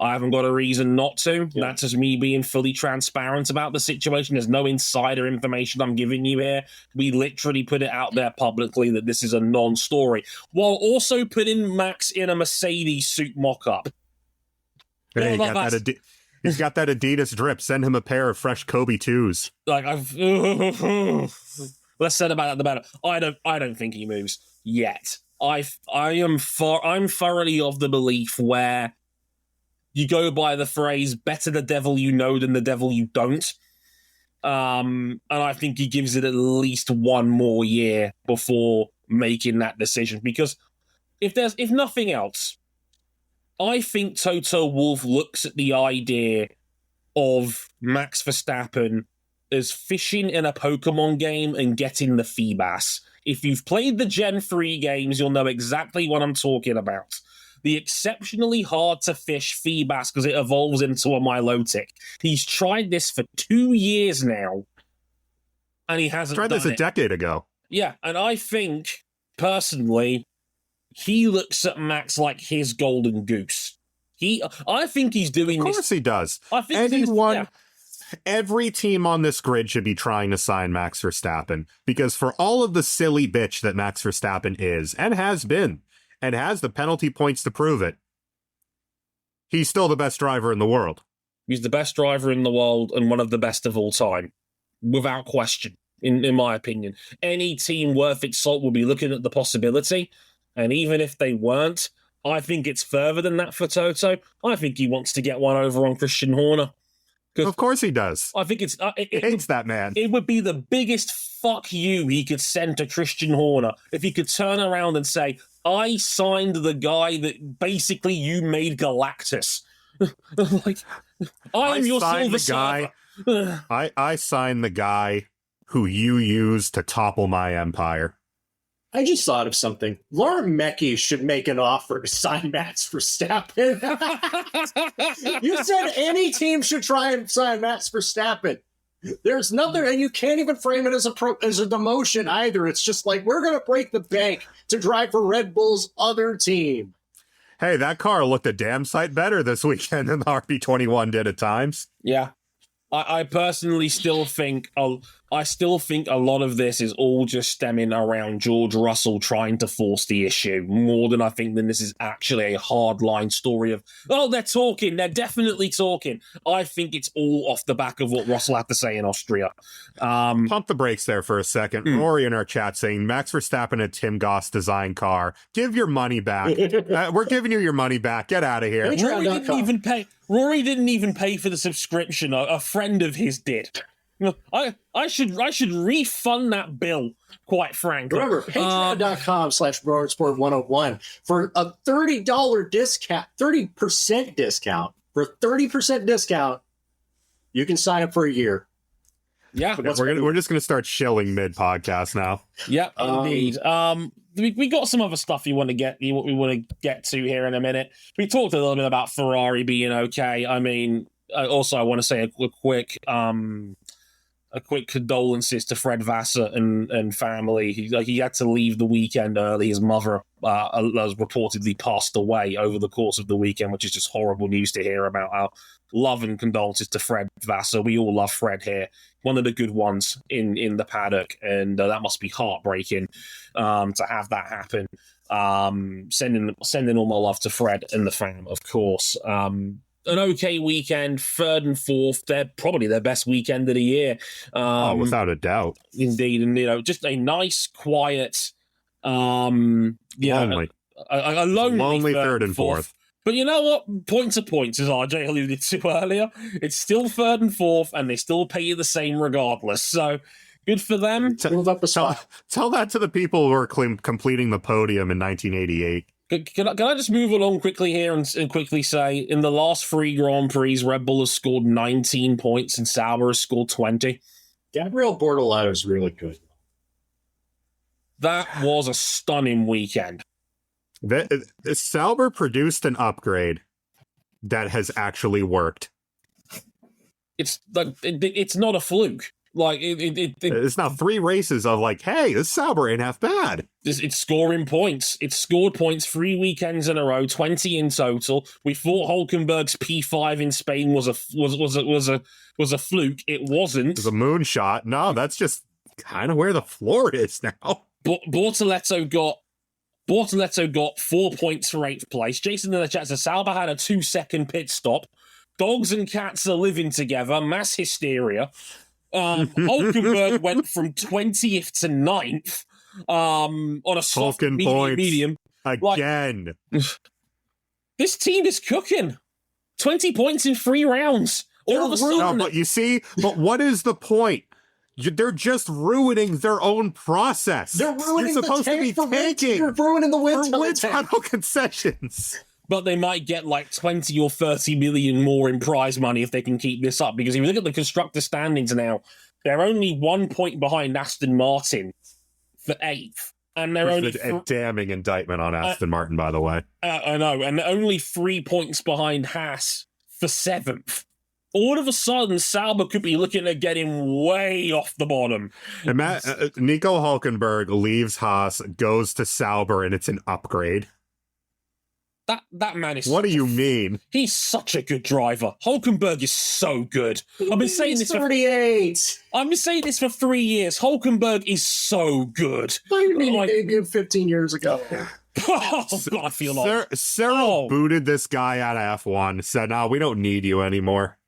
I haven't got a reason not to. Yeah. That's just me being fully transparent about the situation. There's no insider information I'm giving you here. We literally put it out there publicly that this is a non-story, while also putting Max in a Mercedes suit mock-up. Hey, he's got that Adidas drip. Send him a pair of fresh Kobe 2s. Like less said about that, the better. I don't think he moves yet. I'm thoroughly of the belief where you go by the phrase, better the devil you know than the devil you don't. And I think he gives it at least one more year before making that decision. Because if nothing else, I think Toto Wolff looks at the idea of Max Verstappen as fishing in a Pokemon game and getting the Feebas. If you've played the Gen 3 games, you'll know exactly what I'm talking about. The exceptionally hard to fish Feebas because it evolves into a Milotic. He's tried this for 2 years now, and he hasn't tried done this a decade ago. Yeah, and I think, personally, he looks at Max like his golden goose. I think he's doing this. Of course he does. I think every team on this grid should be trying to sign Max Verstappen, because for all of the silly bitch that Max Verstappen is, and has been, and has the penalty points to prove it, he's still the best driver in the world. He's the best driver in the world and one of the best of all time. without question, in my opinion. Any team worth its salt will be looking at the possibility, and even if they weren't, I think it's further than that for Toto. I think he wants to get one over on Christian Horner. Of course he does. I think it's... He hates that man. It would be the biggest fuck you he could send to Christian Horner if he could turn around and say, I signed the guy that basically you made Galactus. Like, I'm your silver guy. server. I signed the guy who you used to topple my empire. I just thought of something. Lauren Meckie should make an offer to sign Max Verstappen. You said any team should try and sign Max Verstappen. There's nothing, and you can't even frame it as a demotion either. It's just like, we're going to break the bank to drive for Red Bull's other team. Hey, that car looked a damn sight better this weekend than the RB21 did at times. Yeah. I personally still think a lot of this is all just stemming around George Russell trying to force the issue more than I think that this is actually a hardline story of, oh, they're definitely talking. I think it's all off the back of what Russell had to say in Austria. Pump the brakes there for a second. Rory in our chat saying, Max Verstappen and Tim Goss design car. Give your money back. We're giving you your money back. Get out of here. Rory didn't even pay for the subscription. A friend of his did. I should refund that bill, quite frankly. Remember, patreon.com/BroadSport101 for a $30 discount, 30% discount. For a 30% discount, you can sign up for a year. Yeah. We're just going to start shilling mid-podcast now. Yeah, indeed. We got some other stuff we want to get to here in a minute. We talked a little bit about Ferrari being okay. I mean, also I want to say a quick condolences to Fred Vassar and family. He had to leave the weekend early. His mother has reportedly passed away over the course of the weekend, which is just horrible news to hear about. Our love and condolences to Fred Vassar. We all love Fred here. One of the good ones in the paddock, and that must be heartbreaking to have that happen. Sending all my love to Fred and the fam, of course. An okay weekend, third and fourth. They're probably their best weekend of the year. Without a doubt. Indeed, and just a nice, quiet, lonely third and fourth. But you know what? Point to points, as RJ alluded to earlier. It's still third and fourth, and they still pay you the same regardless. So good for them. Tell that to the people who are completing the podium in 1988. Can I just move along quickly here and quickly say, in the last 3 Grand Prix, Red Bull has scored 19 points and Sauber has scored 20. Gabriel Bortolotto is really good. That was a stunning weekend. Sauber produced an upgrade that has actually worked. It's like it's not a fluke. Like it's now 3 races of like, hey, this Sauber ain't half bad. It's scoring points. It's scored points 3 weekends in a row, 20 in total. We thought Hülkenberg's P5 in Spain was a fluke. It wasn't. It was a moonshot. No, that's just kind of where the floor is now. Bortoletto got 4 points for 8th place. Jason in the chat says Sauber had a 2-second pit stop. Dogs and cats are living together. Mass hysteria. Hülkenberg went from 20th to 9th on a soft medium. Again. This team is cooking. 20 points in 3 rounds. All of a sudden. No, but you see, what is the point? They're just ruining their own process. They're ruining You're supposed to be tanking. You're ruining the wind tunnel concessions. But they might get like 20 or 30 million more in prize money if they can keep this up. Because if you look at the constructor standings now, they're only 1 point behind Aston Martin for 8th. And they're only a damning indictment on Aston Martin, by the way. I know. And they're only 3 points behind Haas for 7th. All of a sudden, Sauber could be looking at getting way off the bottom. And Nico Hülkenberg leaves Haas, goes to Sauber, and it's an upgrade. That man is... What do you mean? He's such a good driver. Hülkenberg is so good. I've been saying this 38. I've been saying this for 3 years. Hülkenberg is so good. You mean like 15 years ago. Oh, God, I feel like... Cyril booted this guy out of F1, said, no, we don't need you anymore.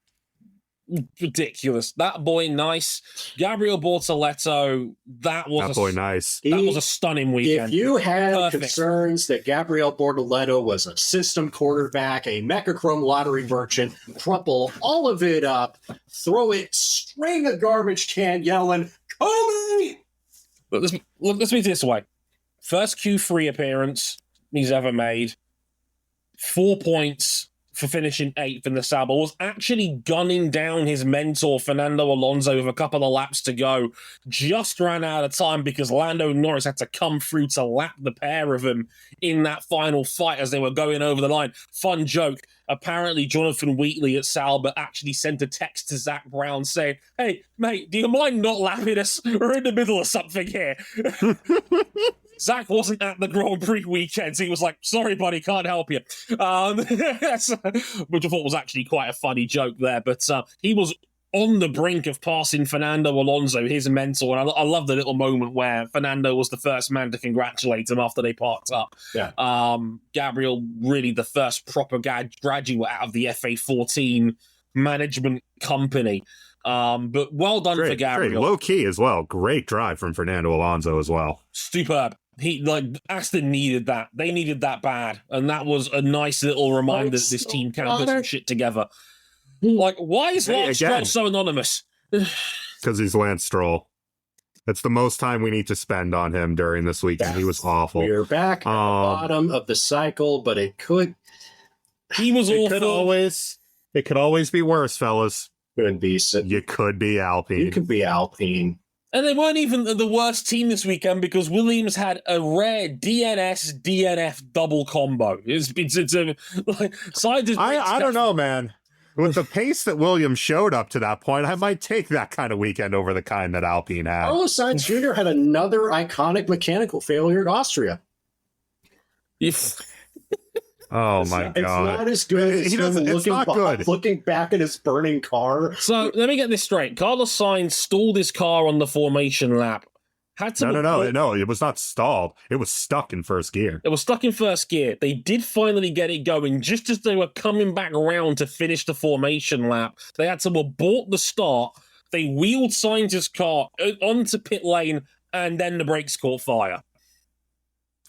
Ridiculous. That boy, nice. Gabriel Bortoleto, that was nice. That was a stunning weekend. If you had Perfect. concerns that Gabriel Bortoleto was a system quarterback, a Mechachrome lottery merchant, crumple all of it up, throw it, string a garbage can yelling, Comey! Let's put it this way. First Q3 appearance he's ever made. 4 points for finishing 8th in the Sauber. Was actually gunning down his mentor, Fernando Alonso, with a couple of laps to go. Just ran out of time because Lando Norris had to come through to lap the pair of them in that final fight as they were going over the line. Fun joke. Apparently, Jonathan Wheatley at Sauber actually sent a text to Zach Brown saying, "Hey, mate, do you mind not lapping us? We're in the middle of something here." Zach wasn't at the Grand Prix weekend, so he was like, "Sorry, buddy, can't help you." Which I thought was actually quite a funny joke there. But he was on the brink of passing Fernando Alonso, his mentor. And I love the little moment where Fernando was the first man to congratulate him after they parked up. Yeah. Gabriel, really the first proper graduate out of the FA14 management company. But well done for Gabriel. Low key as well. Great drive from Fernando Alonso as well. Superb. Aston needed that. They needed that bad. And that was a nice little reminder that this team can put some shit together. Why is Lance Stroll so anonymous? Because he's Lance Stroll. That's the most time we need to spend on him during this weekend. He was awful. We're back at the bottom of the cycle, but he was awful. It could always be worse, fellas. Could be. You could be Alpine. You could be Alpine. And they weren't even the worst team this weekend because Williams had a rare DNF double combo. I don't know, man. With the pace that Williams showed up to that point, I might take that kind of weekend over the kind that Alpine had. Carlos Sainz Jr. had another iconic mechanical failure at Austria. Oh my God! It's not as good as looking back at his burning car. So let me get this straight. Carlos Sainz stalled his car on the formation lap. No, it was not stalled. It was stuck in first gear. It was stuck in first gear. They did finally get it going just as they were coming back around to finish the formation lap. They had to abort the start. They wheeled Sainz's car onto pit lane and then the brakes caught fire.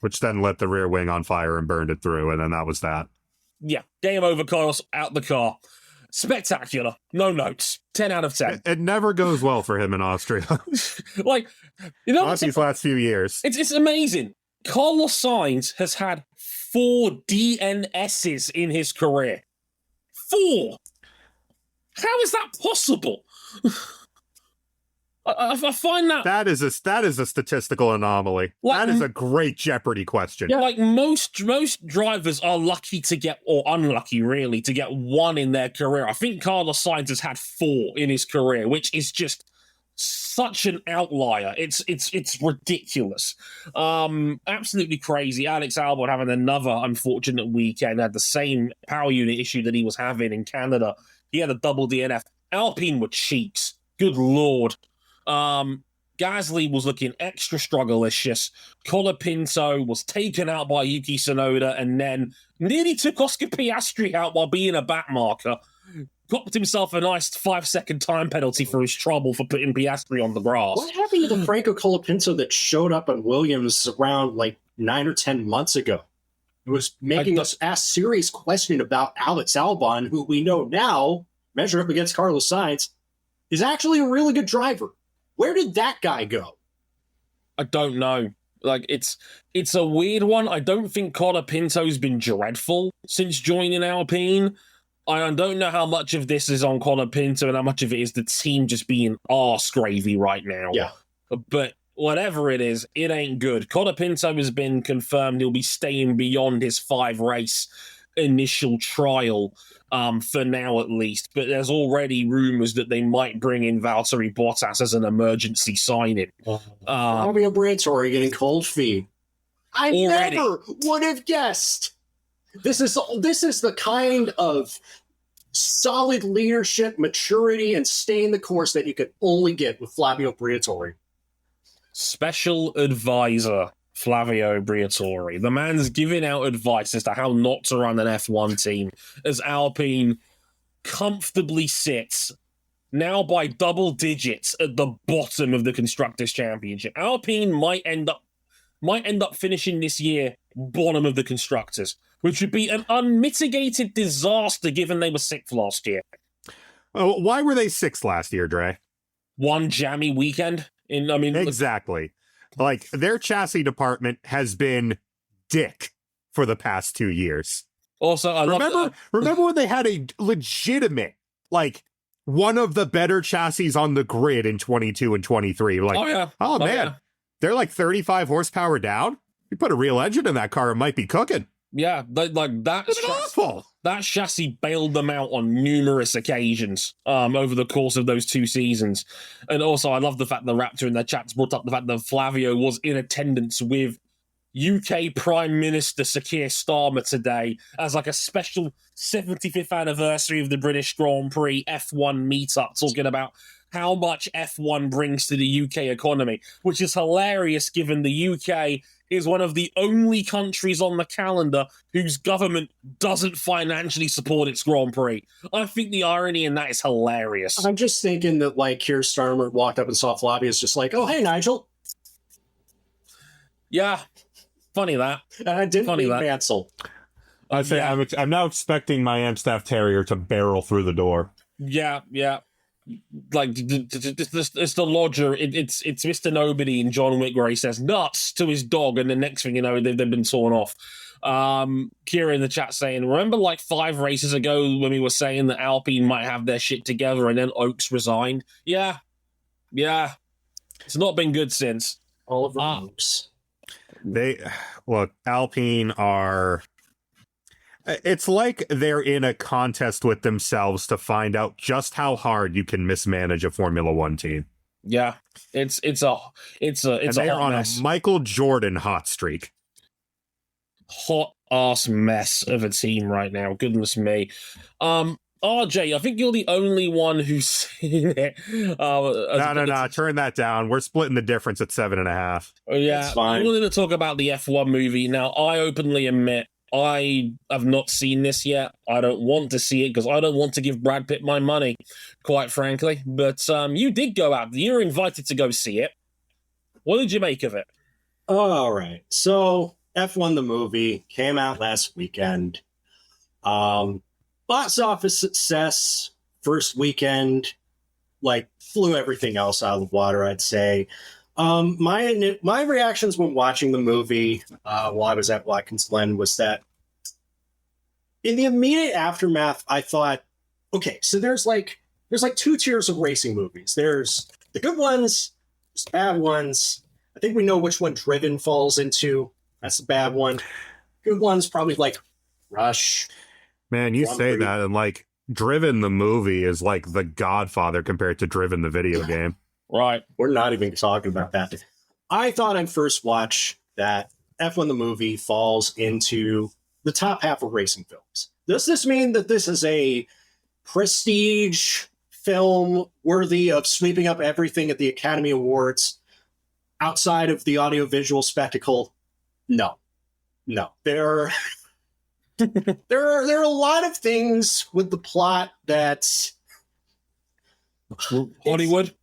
Which then lit the rear wing on fire and burned it through, and then that was that. Yeah, game over, Carlos, out the car. Spectacular. No notes. 10 out of 10. It never goes well for him in Austria. Not these last few years. It's amazing. Carlos Sainz has had 4 DNSs in his career. 4! How is that possible? I find that is a statistical anomaly. That is a great Jeopardy question. Yeah, most drivers are lucky to get, or unlucky really, to get 1 in their career. I think Carlos Sainz has had 4 in his career, which is just such an outlier. It's ridiculous. Absolutely crazy. Alex Albon having another unfortunate weekend, had the same power unit issue that he was having in Canada. He had a double DNF. Alpine were cheeks. Good Lord. Gasly was looking extra strugglicious. Colapinto was taken out by Yuki Tsunoda and then nearly took Oscar Piastri out while being a back marker. Got himself a nice 5-second time penalty for his trouble for putting Piastri on the grass. What happened to the Franco Colapinto that showed up on Williams around 9 or 10 months ago? It was making us ask serious questions about Alex Albon, who we know now, measured up against Carlos Sainz, is actually a really good driver. Where did that guy go? I don't know. It's a weird one. I don't think Colapinto's been dreadful since joining Alpine. I don't know how much of this is on Colapinto and how much of it is the team just being arse gravy right now. Yeah. But whatever it is, it ain't good. Colapinto has been confirmed he'll be staying beyond his 5-race initial trial for now at least, but there's already rumors that they might bring in Valtteri Bottas as an emergency signing. Fabio Briatore getting cold feet. I never would have guessed. This is the kind of solid leadership, maturity, and staying the course that you could only get with Flavio Briatore. Special advisor Flavio Briatore. The man's giving out advice as to how not to run an F1 team as Alpine comfortably sits now by double digits at the bottom of the Constructors' Championship. Alpine might end up finishing this year bottom of the Constructors, which would be an unmitigated disaster given they were sixth last year. Oh, why were they sixth last year, Dre? One jammy weekend. Exactly. Like, their chassis department has been dick for the past 2 years. Also, Remember when they had a legitimate, like, one of the better chassis on the grid in 22 and 23? Like, oh man, yeah. They're like 35 horsepower down. You put a real engine in that car, it might be cooking. Yeah, like that. It's awful. That chassis bailed them out on numerous occasions over the course of those 2 seasons. And also, I love the fact the Raptor in their chats brought up the fact that Flavio was in attendance with UK Prime Minister Sir Keir Starmer today as like a special 75th anniversary of the British Grand Prix F1 meetup, talking about how much F1 brings to the UK economy, which is hilarious given the UK is one of the only countries on the calendar whose government doesn't financially support its Grand Prix. I think the irony in that is hilarious. I'm just thinking that, like, Keir Starmer walked up and saw Flavius just like, oh, hey, Nigel. Yeah, funny that. I didn't cancel. I say I'm now expecting my Amstaff Terrier to barrel through the door. Yeah. Like, it's the lodger. It's Mr. Nobody and John Wick where he says nuts to his dog, and the next thing you know, they've been torn off. Kira in the chat saying, remember like 5 races ago when we were saying that Alpine might have their shit together and then Oaks resigned? Yeah. It's not been good since. Oliver Oaks. Alpine are... It's like they're in a contest with themselves to find out just how hard you can mismanage a Formula One team. Yeah, it's a on mess. A Michael Jordan hot streak. Hot ass mess of a team right now. Goodness me. RJ, I think you're the only one who's seen it. No, turn that down. We're splitting the difference at 7.5. Yeah, that's fine. I wanted to talk about the F1 movie. Now, I openly admit I have not seen this yet. I don't want to see it because I don't want to give Brad Pitt my money, quite frankly. But you did go out. You were invited to go see it. What did you make of it? All right. So F1 the movie came out last weekend. Box office success. First weekend, like, flew everything else out of the water, I'd say. My reactions when watching the movie while I was at Watkins Glen was that in the immediate aftermath, I thought, okay, so there's like 2 tiers of racing movies. There's the good ones, there's the bad ones. I think we know which one Driven falls into. That's the bad one. Good ones probably like Rush. Man, you say that, and like Driven the movie is like The Godfather compared to Driven the video game. Right. We're not even talking about that. I thought on first watch that F1 the movie falls into the top half of racing films. Does this mean that this is a prestige film worthy of sweeping up everything at the Academy Awards outside of the audiovisual spectacle? No. There are a lot of things with the plot that... Hollywood?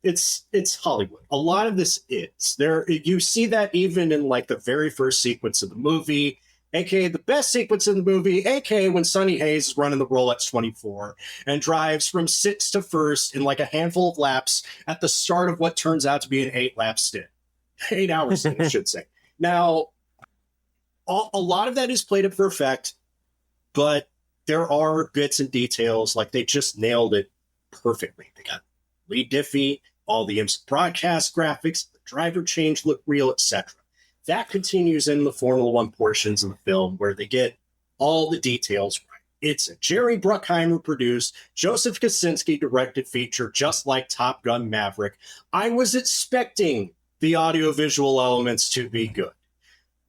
It's Hollywood. A lot of this is. You see that even in like the very first sequence of the movie, aka the best sequence in the movie, aka when Sonny Hayes is running the Rolex 24 and drives from 6th to 1st in like a handful of laps at the start of what turns out to be an 8-lap stint. 8-hour stint, I should say. Now, a lot of that is played up for effect, but there are bits and details, like they just nailed it perfectly. They got Lee Diffie, all the instant broadcast graphics, the driver change look real, etc. That continues in the Formula One portions of the film where they get all the details right. It's a Jerry Bruckheimer produced, Joseph Kosinski directed feature, just like Top Gun Maverick. I was expecting the audiovisual elements to be good.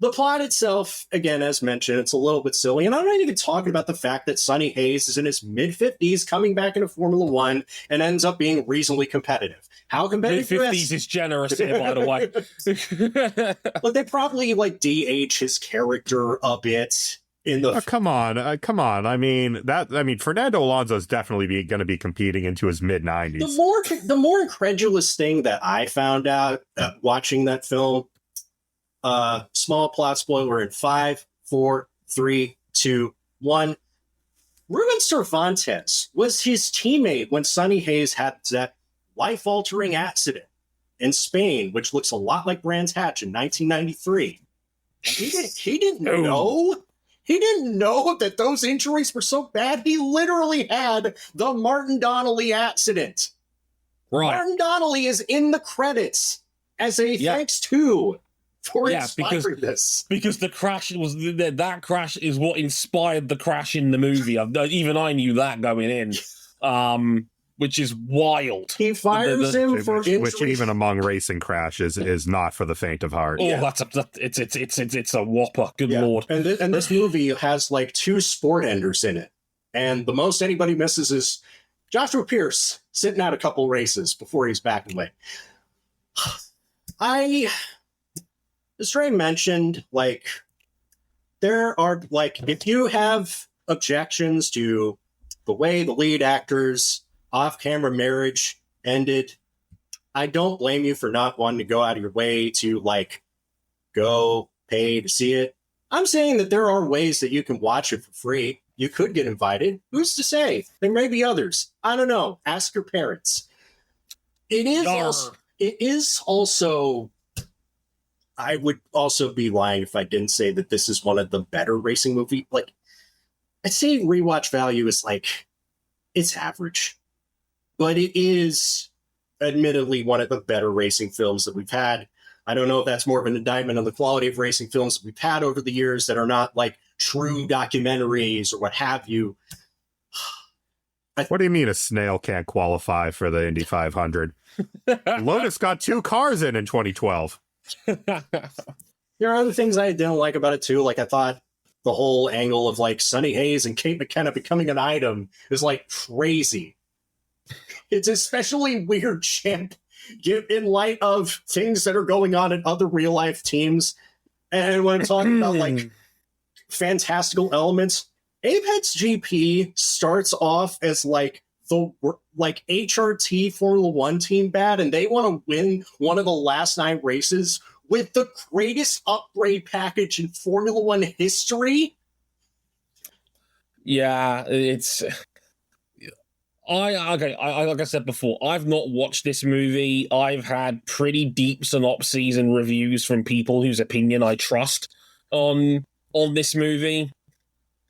The plot itself, again, as mentioned, it's a little bit silly. And I'm not even talking about the fact that Sonny Hayes is in his mid-50s coming back into Formula One and ends up being reasonably competitive. How competitive? Mid-50s is generous here, by the way. But they probably, like, de-age his character a bit in the Come on, come on. I mean, Fernando Alonso is definitely going to be competing into his mid 90s. the more incredulous thing that I found out watching that film, small plot spoiler in 5, 4, 3, 2, 1. Ruben Cervantes was his teammate when Sonny Hayes had that life-altering accident in Spain, which looks a lot like Brands Hatch in 1993. He didn't know. He didn't know that those injuries were so bad. He literally had the Martin Donnelly accident. Right. Martin Donnelly is in the credits as a thanks to for inspiring this. Because the crash was that crash is what inspired the crash in the movie. Even I knew that going in, which is wild. He fires him for injury. Which even among racing crashes is not for the faint of heart. Oh, it's a whopper. Good lord! And this movie has like 2 sport enders in it, and the most anybody misses is Joshua Pierce sitting out a couple races before he's back away. As Trey mentioned, like, there are, like, if you have objections to the way the lead actor's off-camera marriage ended, I don't blame you for not wanting to go out of your way to, like, go pay to see it. I'm saying that there are ways that you can watch it for free. You could get invited. Who's to say? There may be others. I don't know. Ask your parents. It is also I would also be lying if I didn't say that this is one of the better racing movie. Like, I'd say rewatch value is like, it's average, but it is admittedly one of the better racing films that we've had. I don't know if that's more of an indictment on the quality of racing films that we've had over the years that are not like true documentaries or what have you. What do you mean a snail can't qualify for the Indy 500? Lotus got 2 cars in 2012. There are other things I didn't like about it too. Like, I thought the whole angle of like Sonny Hayes and Kate McKenna becoming an item is like crazy. It's especially weird, champ, in light of things that are going on in other real life teams. And when I'm talking about like fantastical elements, Apex GP starts off as like the HRT Formula One team bad, and they want to win one of the last 9 races with the greatest upgrade package in Formula One history. Yeah, it's. Like I said before, I've not watched this movie. I've had pretty deep synopses and reviews from people whose opinion I trust on this movie.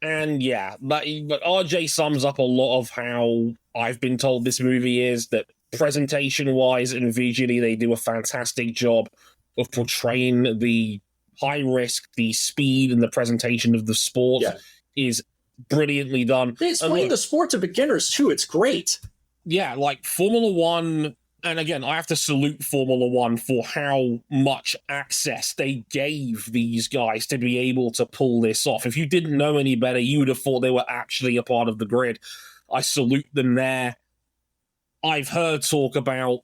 And yeah, but RJ sums up a lot of how I've been told this movie is, that presentation-wise and visually they do a fantastic job of portraying the high risk, the speed and the presentation of the sport is brilliantly done. They explain the sport to beginners too. It's great. Yeah, like Formula One, and again, I have to salute Formula One for how much access they gave these guys to be able to pull this off. If you didn't know any better, you would have thought they were actually a part of the grid. I salute them there. I've heard talk about,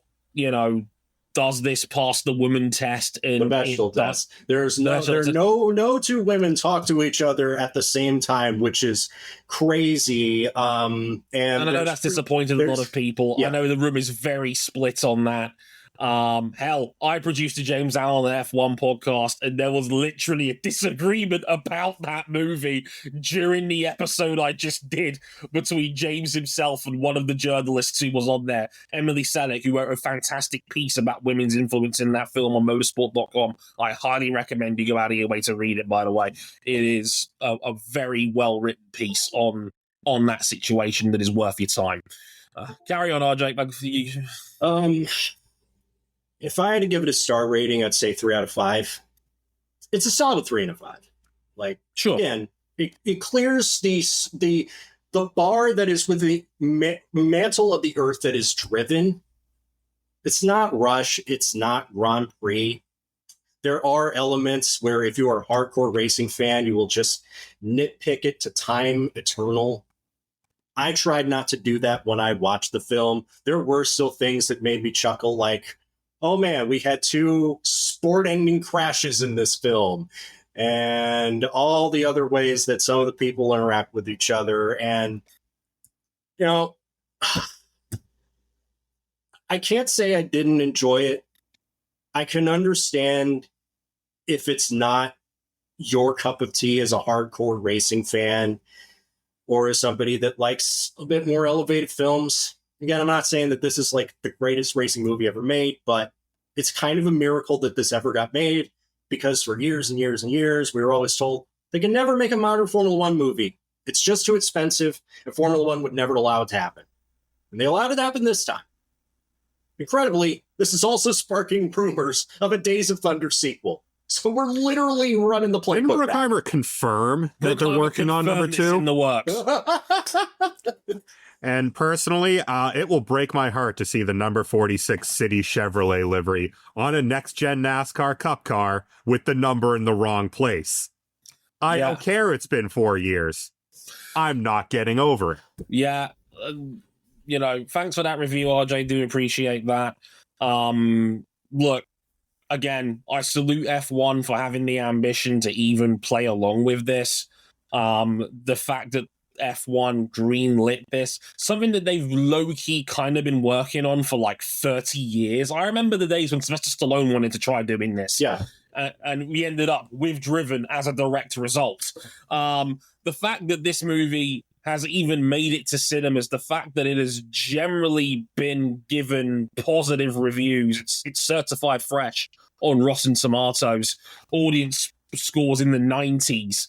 does this pass the woman test? The Bechdel test. There are no 2 women talk to each other at the same time, which is crazy. And I know that's disappointed a lot of people. Yeah. I know the room is very split on that. Hell, I produced a James Allen F1 podcast, and there was literally a disagreement about that movie during the episode I just did between James himself and one of the journalists who was on there, Emily Selleck, who wrote a fantastic piece about women's influence in that film on motorsport.com. I highly recommend you go out of your way to read it, by the way. It is a very well-written piece on that situation that is worth your time. Carry on, RJ. If I had to give it a star rating, I'd say 3 out of 5. It's a solid 3 out of 5. Like, sure. Again, it clears the bar that is with the mantle of the earth that is driven. It's not Rush. It's not Grand Prix. There are elements where if you are a hardcore racing fan, you will just nitpick it to time eternal. I tried not to do that when I watched the film. There were still things that made me chuckle, like, oh man, we had 2 sport-ending crashes in this film. and all the other ways that some of the people interact with each other. And, you know, I can't say I didn't enjoy it. I can understand if it's not your cup of tea as a hardcore racing fan or as somebody that likes a bit more elevated films. Again, I'm not saying that this is like the greatest racing movie ever made, but it's kind of a miracle that this ever got made, because for years and years and years, we were always told they can never make a modern Formula One movie. It's just too expensive, and Formula One would never allow it to happen. And they allowed it to happen this time. Incredibly, this is also sparking rumors of a Days of Thunder sequel. So we're literally running the playbook. Didn't Bruckheimer confirm that they're working on number 2? In the works. And personally, it will break my heart to see the number 46 City Chevrolet livery on a next-gen NASCAR Cup car with the number in the wrong place. I don't care it's been 4 years. I'm not getting over it. Yeah. Thanks for that review, RJ. Do appreciate that. Look, again, I salute F1 for having the ambition to even play along with this. The fact that F1 greenlit this, something that they've low-key kind of been working on for like 30 years. I remember the days when Sylvester Stallone wanted to try doing this. Yeah. And we ended up with Driven as a direct result. The fact that this movie has even made it to cinemas, the fact that it has generally been given positive reviews, it's certified fresh on Rotten Tomatoes, audience scores in the 90s.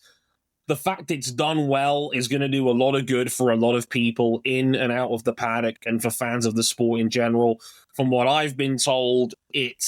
The fact it's done well is going to do a lot of good for a lot of people in and out of the paddock and for fans of the sport in general. From what I've been told, it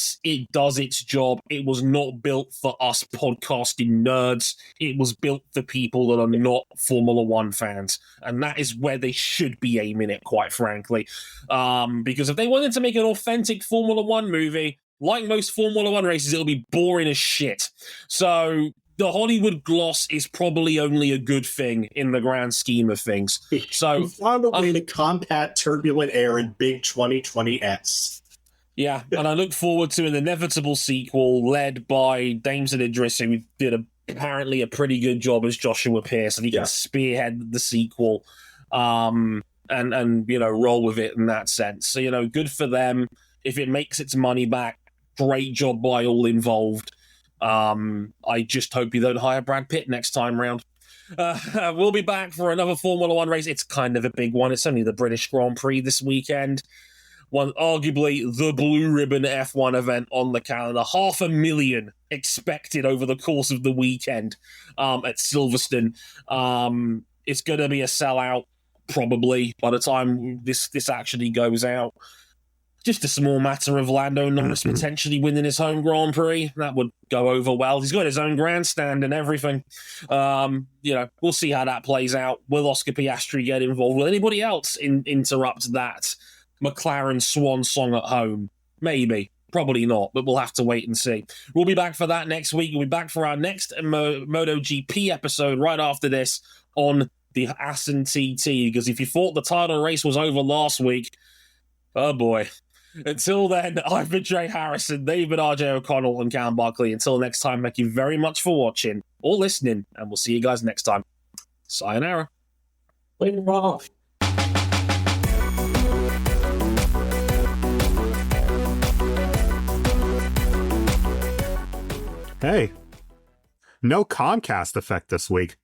does its job. It was not built for us podcasting nerds. It was built for people that are not Formula One fans. And that is where they should be aiming it, quite frankly. Because if they wanted to make an authentic Formula One movie, like most Formula One races, it'll be boring as shit. So the Hollywood gloss is probably only a good thing in the grand scheme of things. So found a way to combat turbulent air in big 2020S. Yeah, and I look forward to an inevitable sequel led by Damson Idris, who did apparently a pretty good job as Joshua Pierce, and he can spearhead the sequel, and roll with it in that sense. So good for them. If it makes its money back, great job by all involved. I just hope you don't hire Brad Pitt next time round. We'll be back for another Formula One race. It's kind of a big one. It's only the British Grand Prix this weekend. One, arguably the blue ribbon F1 event on the calendar. 500,000 expected over the course of the weekend at Silverstone. It's going to be a sellout, probably, by the time this actually goes out. Just a small matter of Lando Norris potentially winning his home Grand Prix. That would go over well. He's got his own grandstand and everything. We'll see how that plays out. Will Oscar Piastri get involved? Will anybody else interrupt that McLaren swan song at home? Maybe. Probably not, but we'll have to wait and see. We'll be back for that next week. We'll be back for our next MotoGP episode right after this on the Assen TT, because if you thought the title race was over last week, oh boy. Until then, I've been Jay Harrison, they've been RJ O'Connell and Cam Buckley. Until next time, thank you very much for watching or listening, and we'll see you guys next time. Sayonara. Later off. Hey, no Comcast effect this week.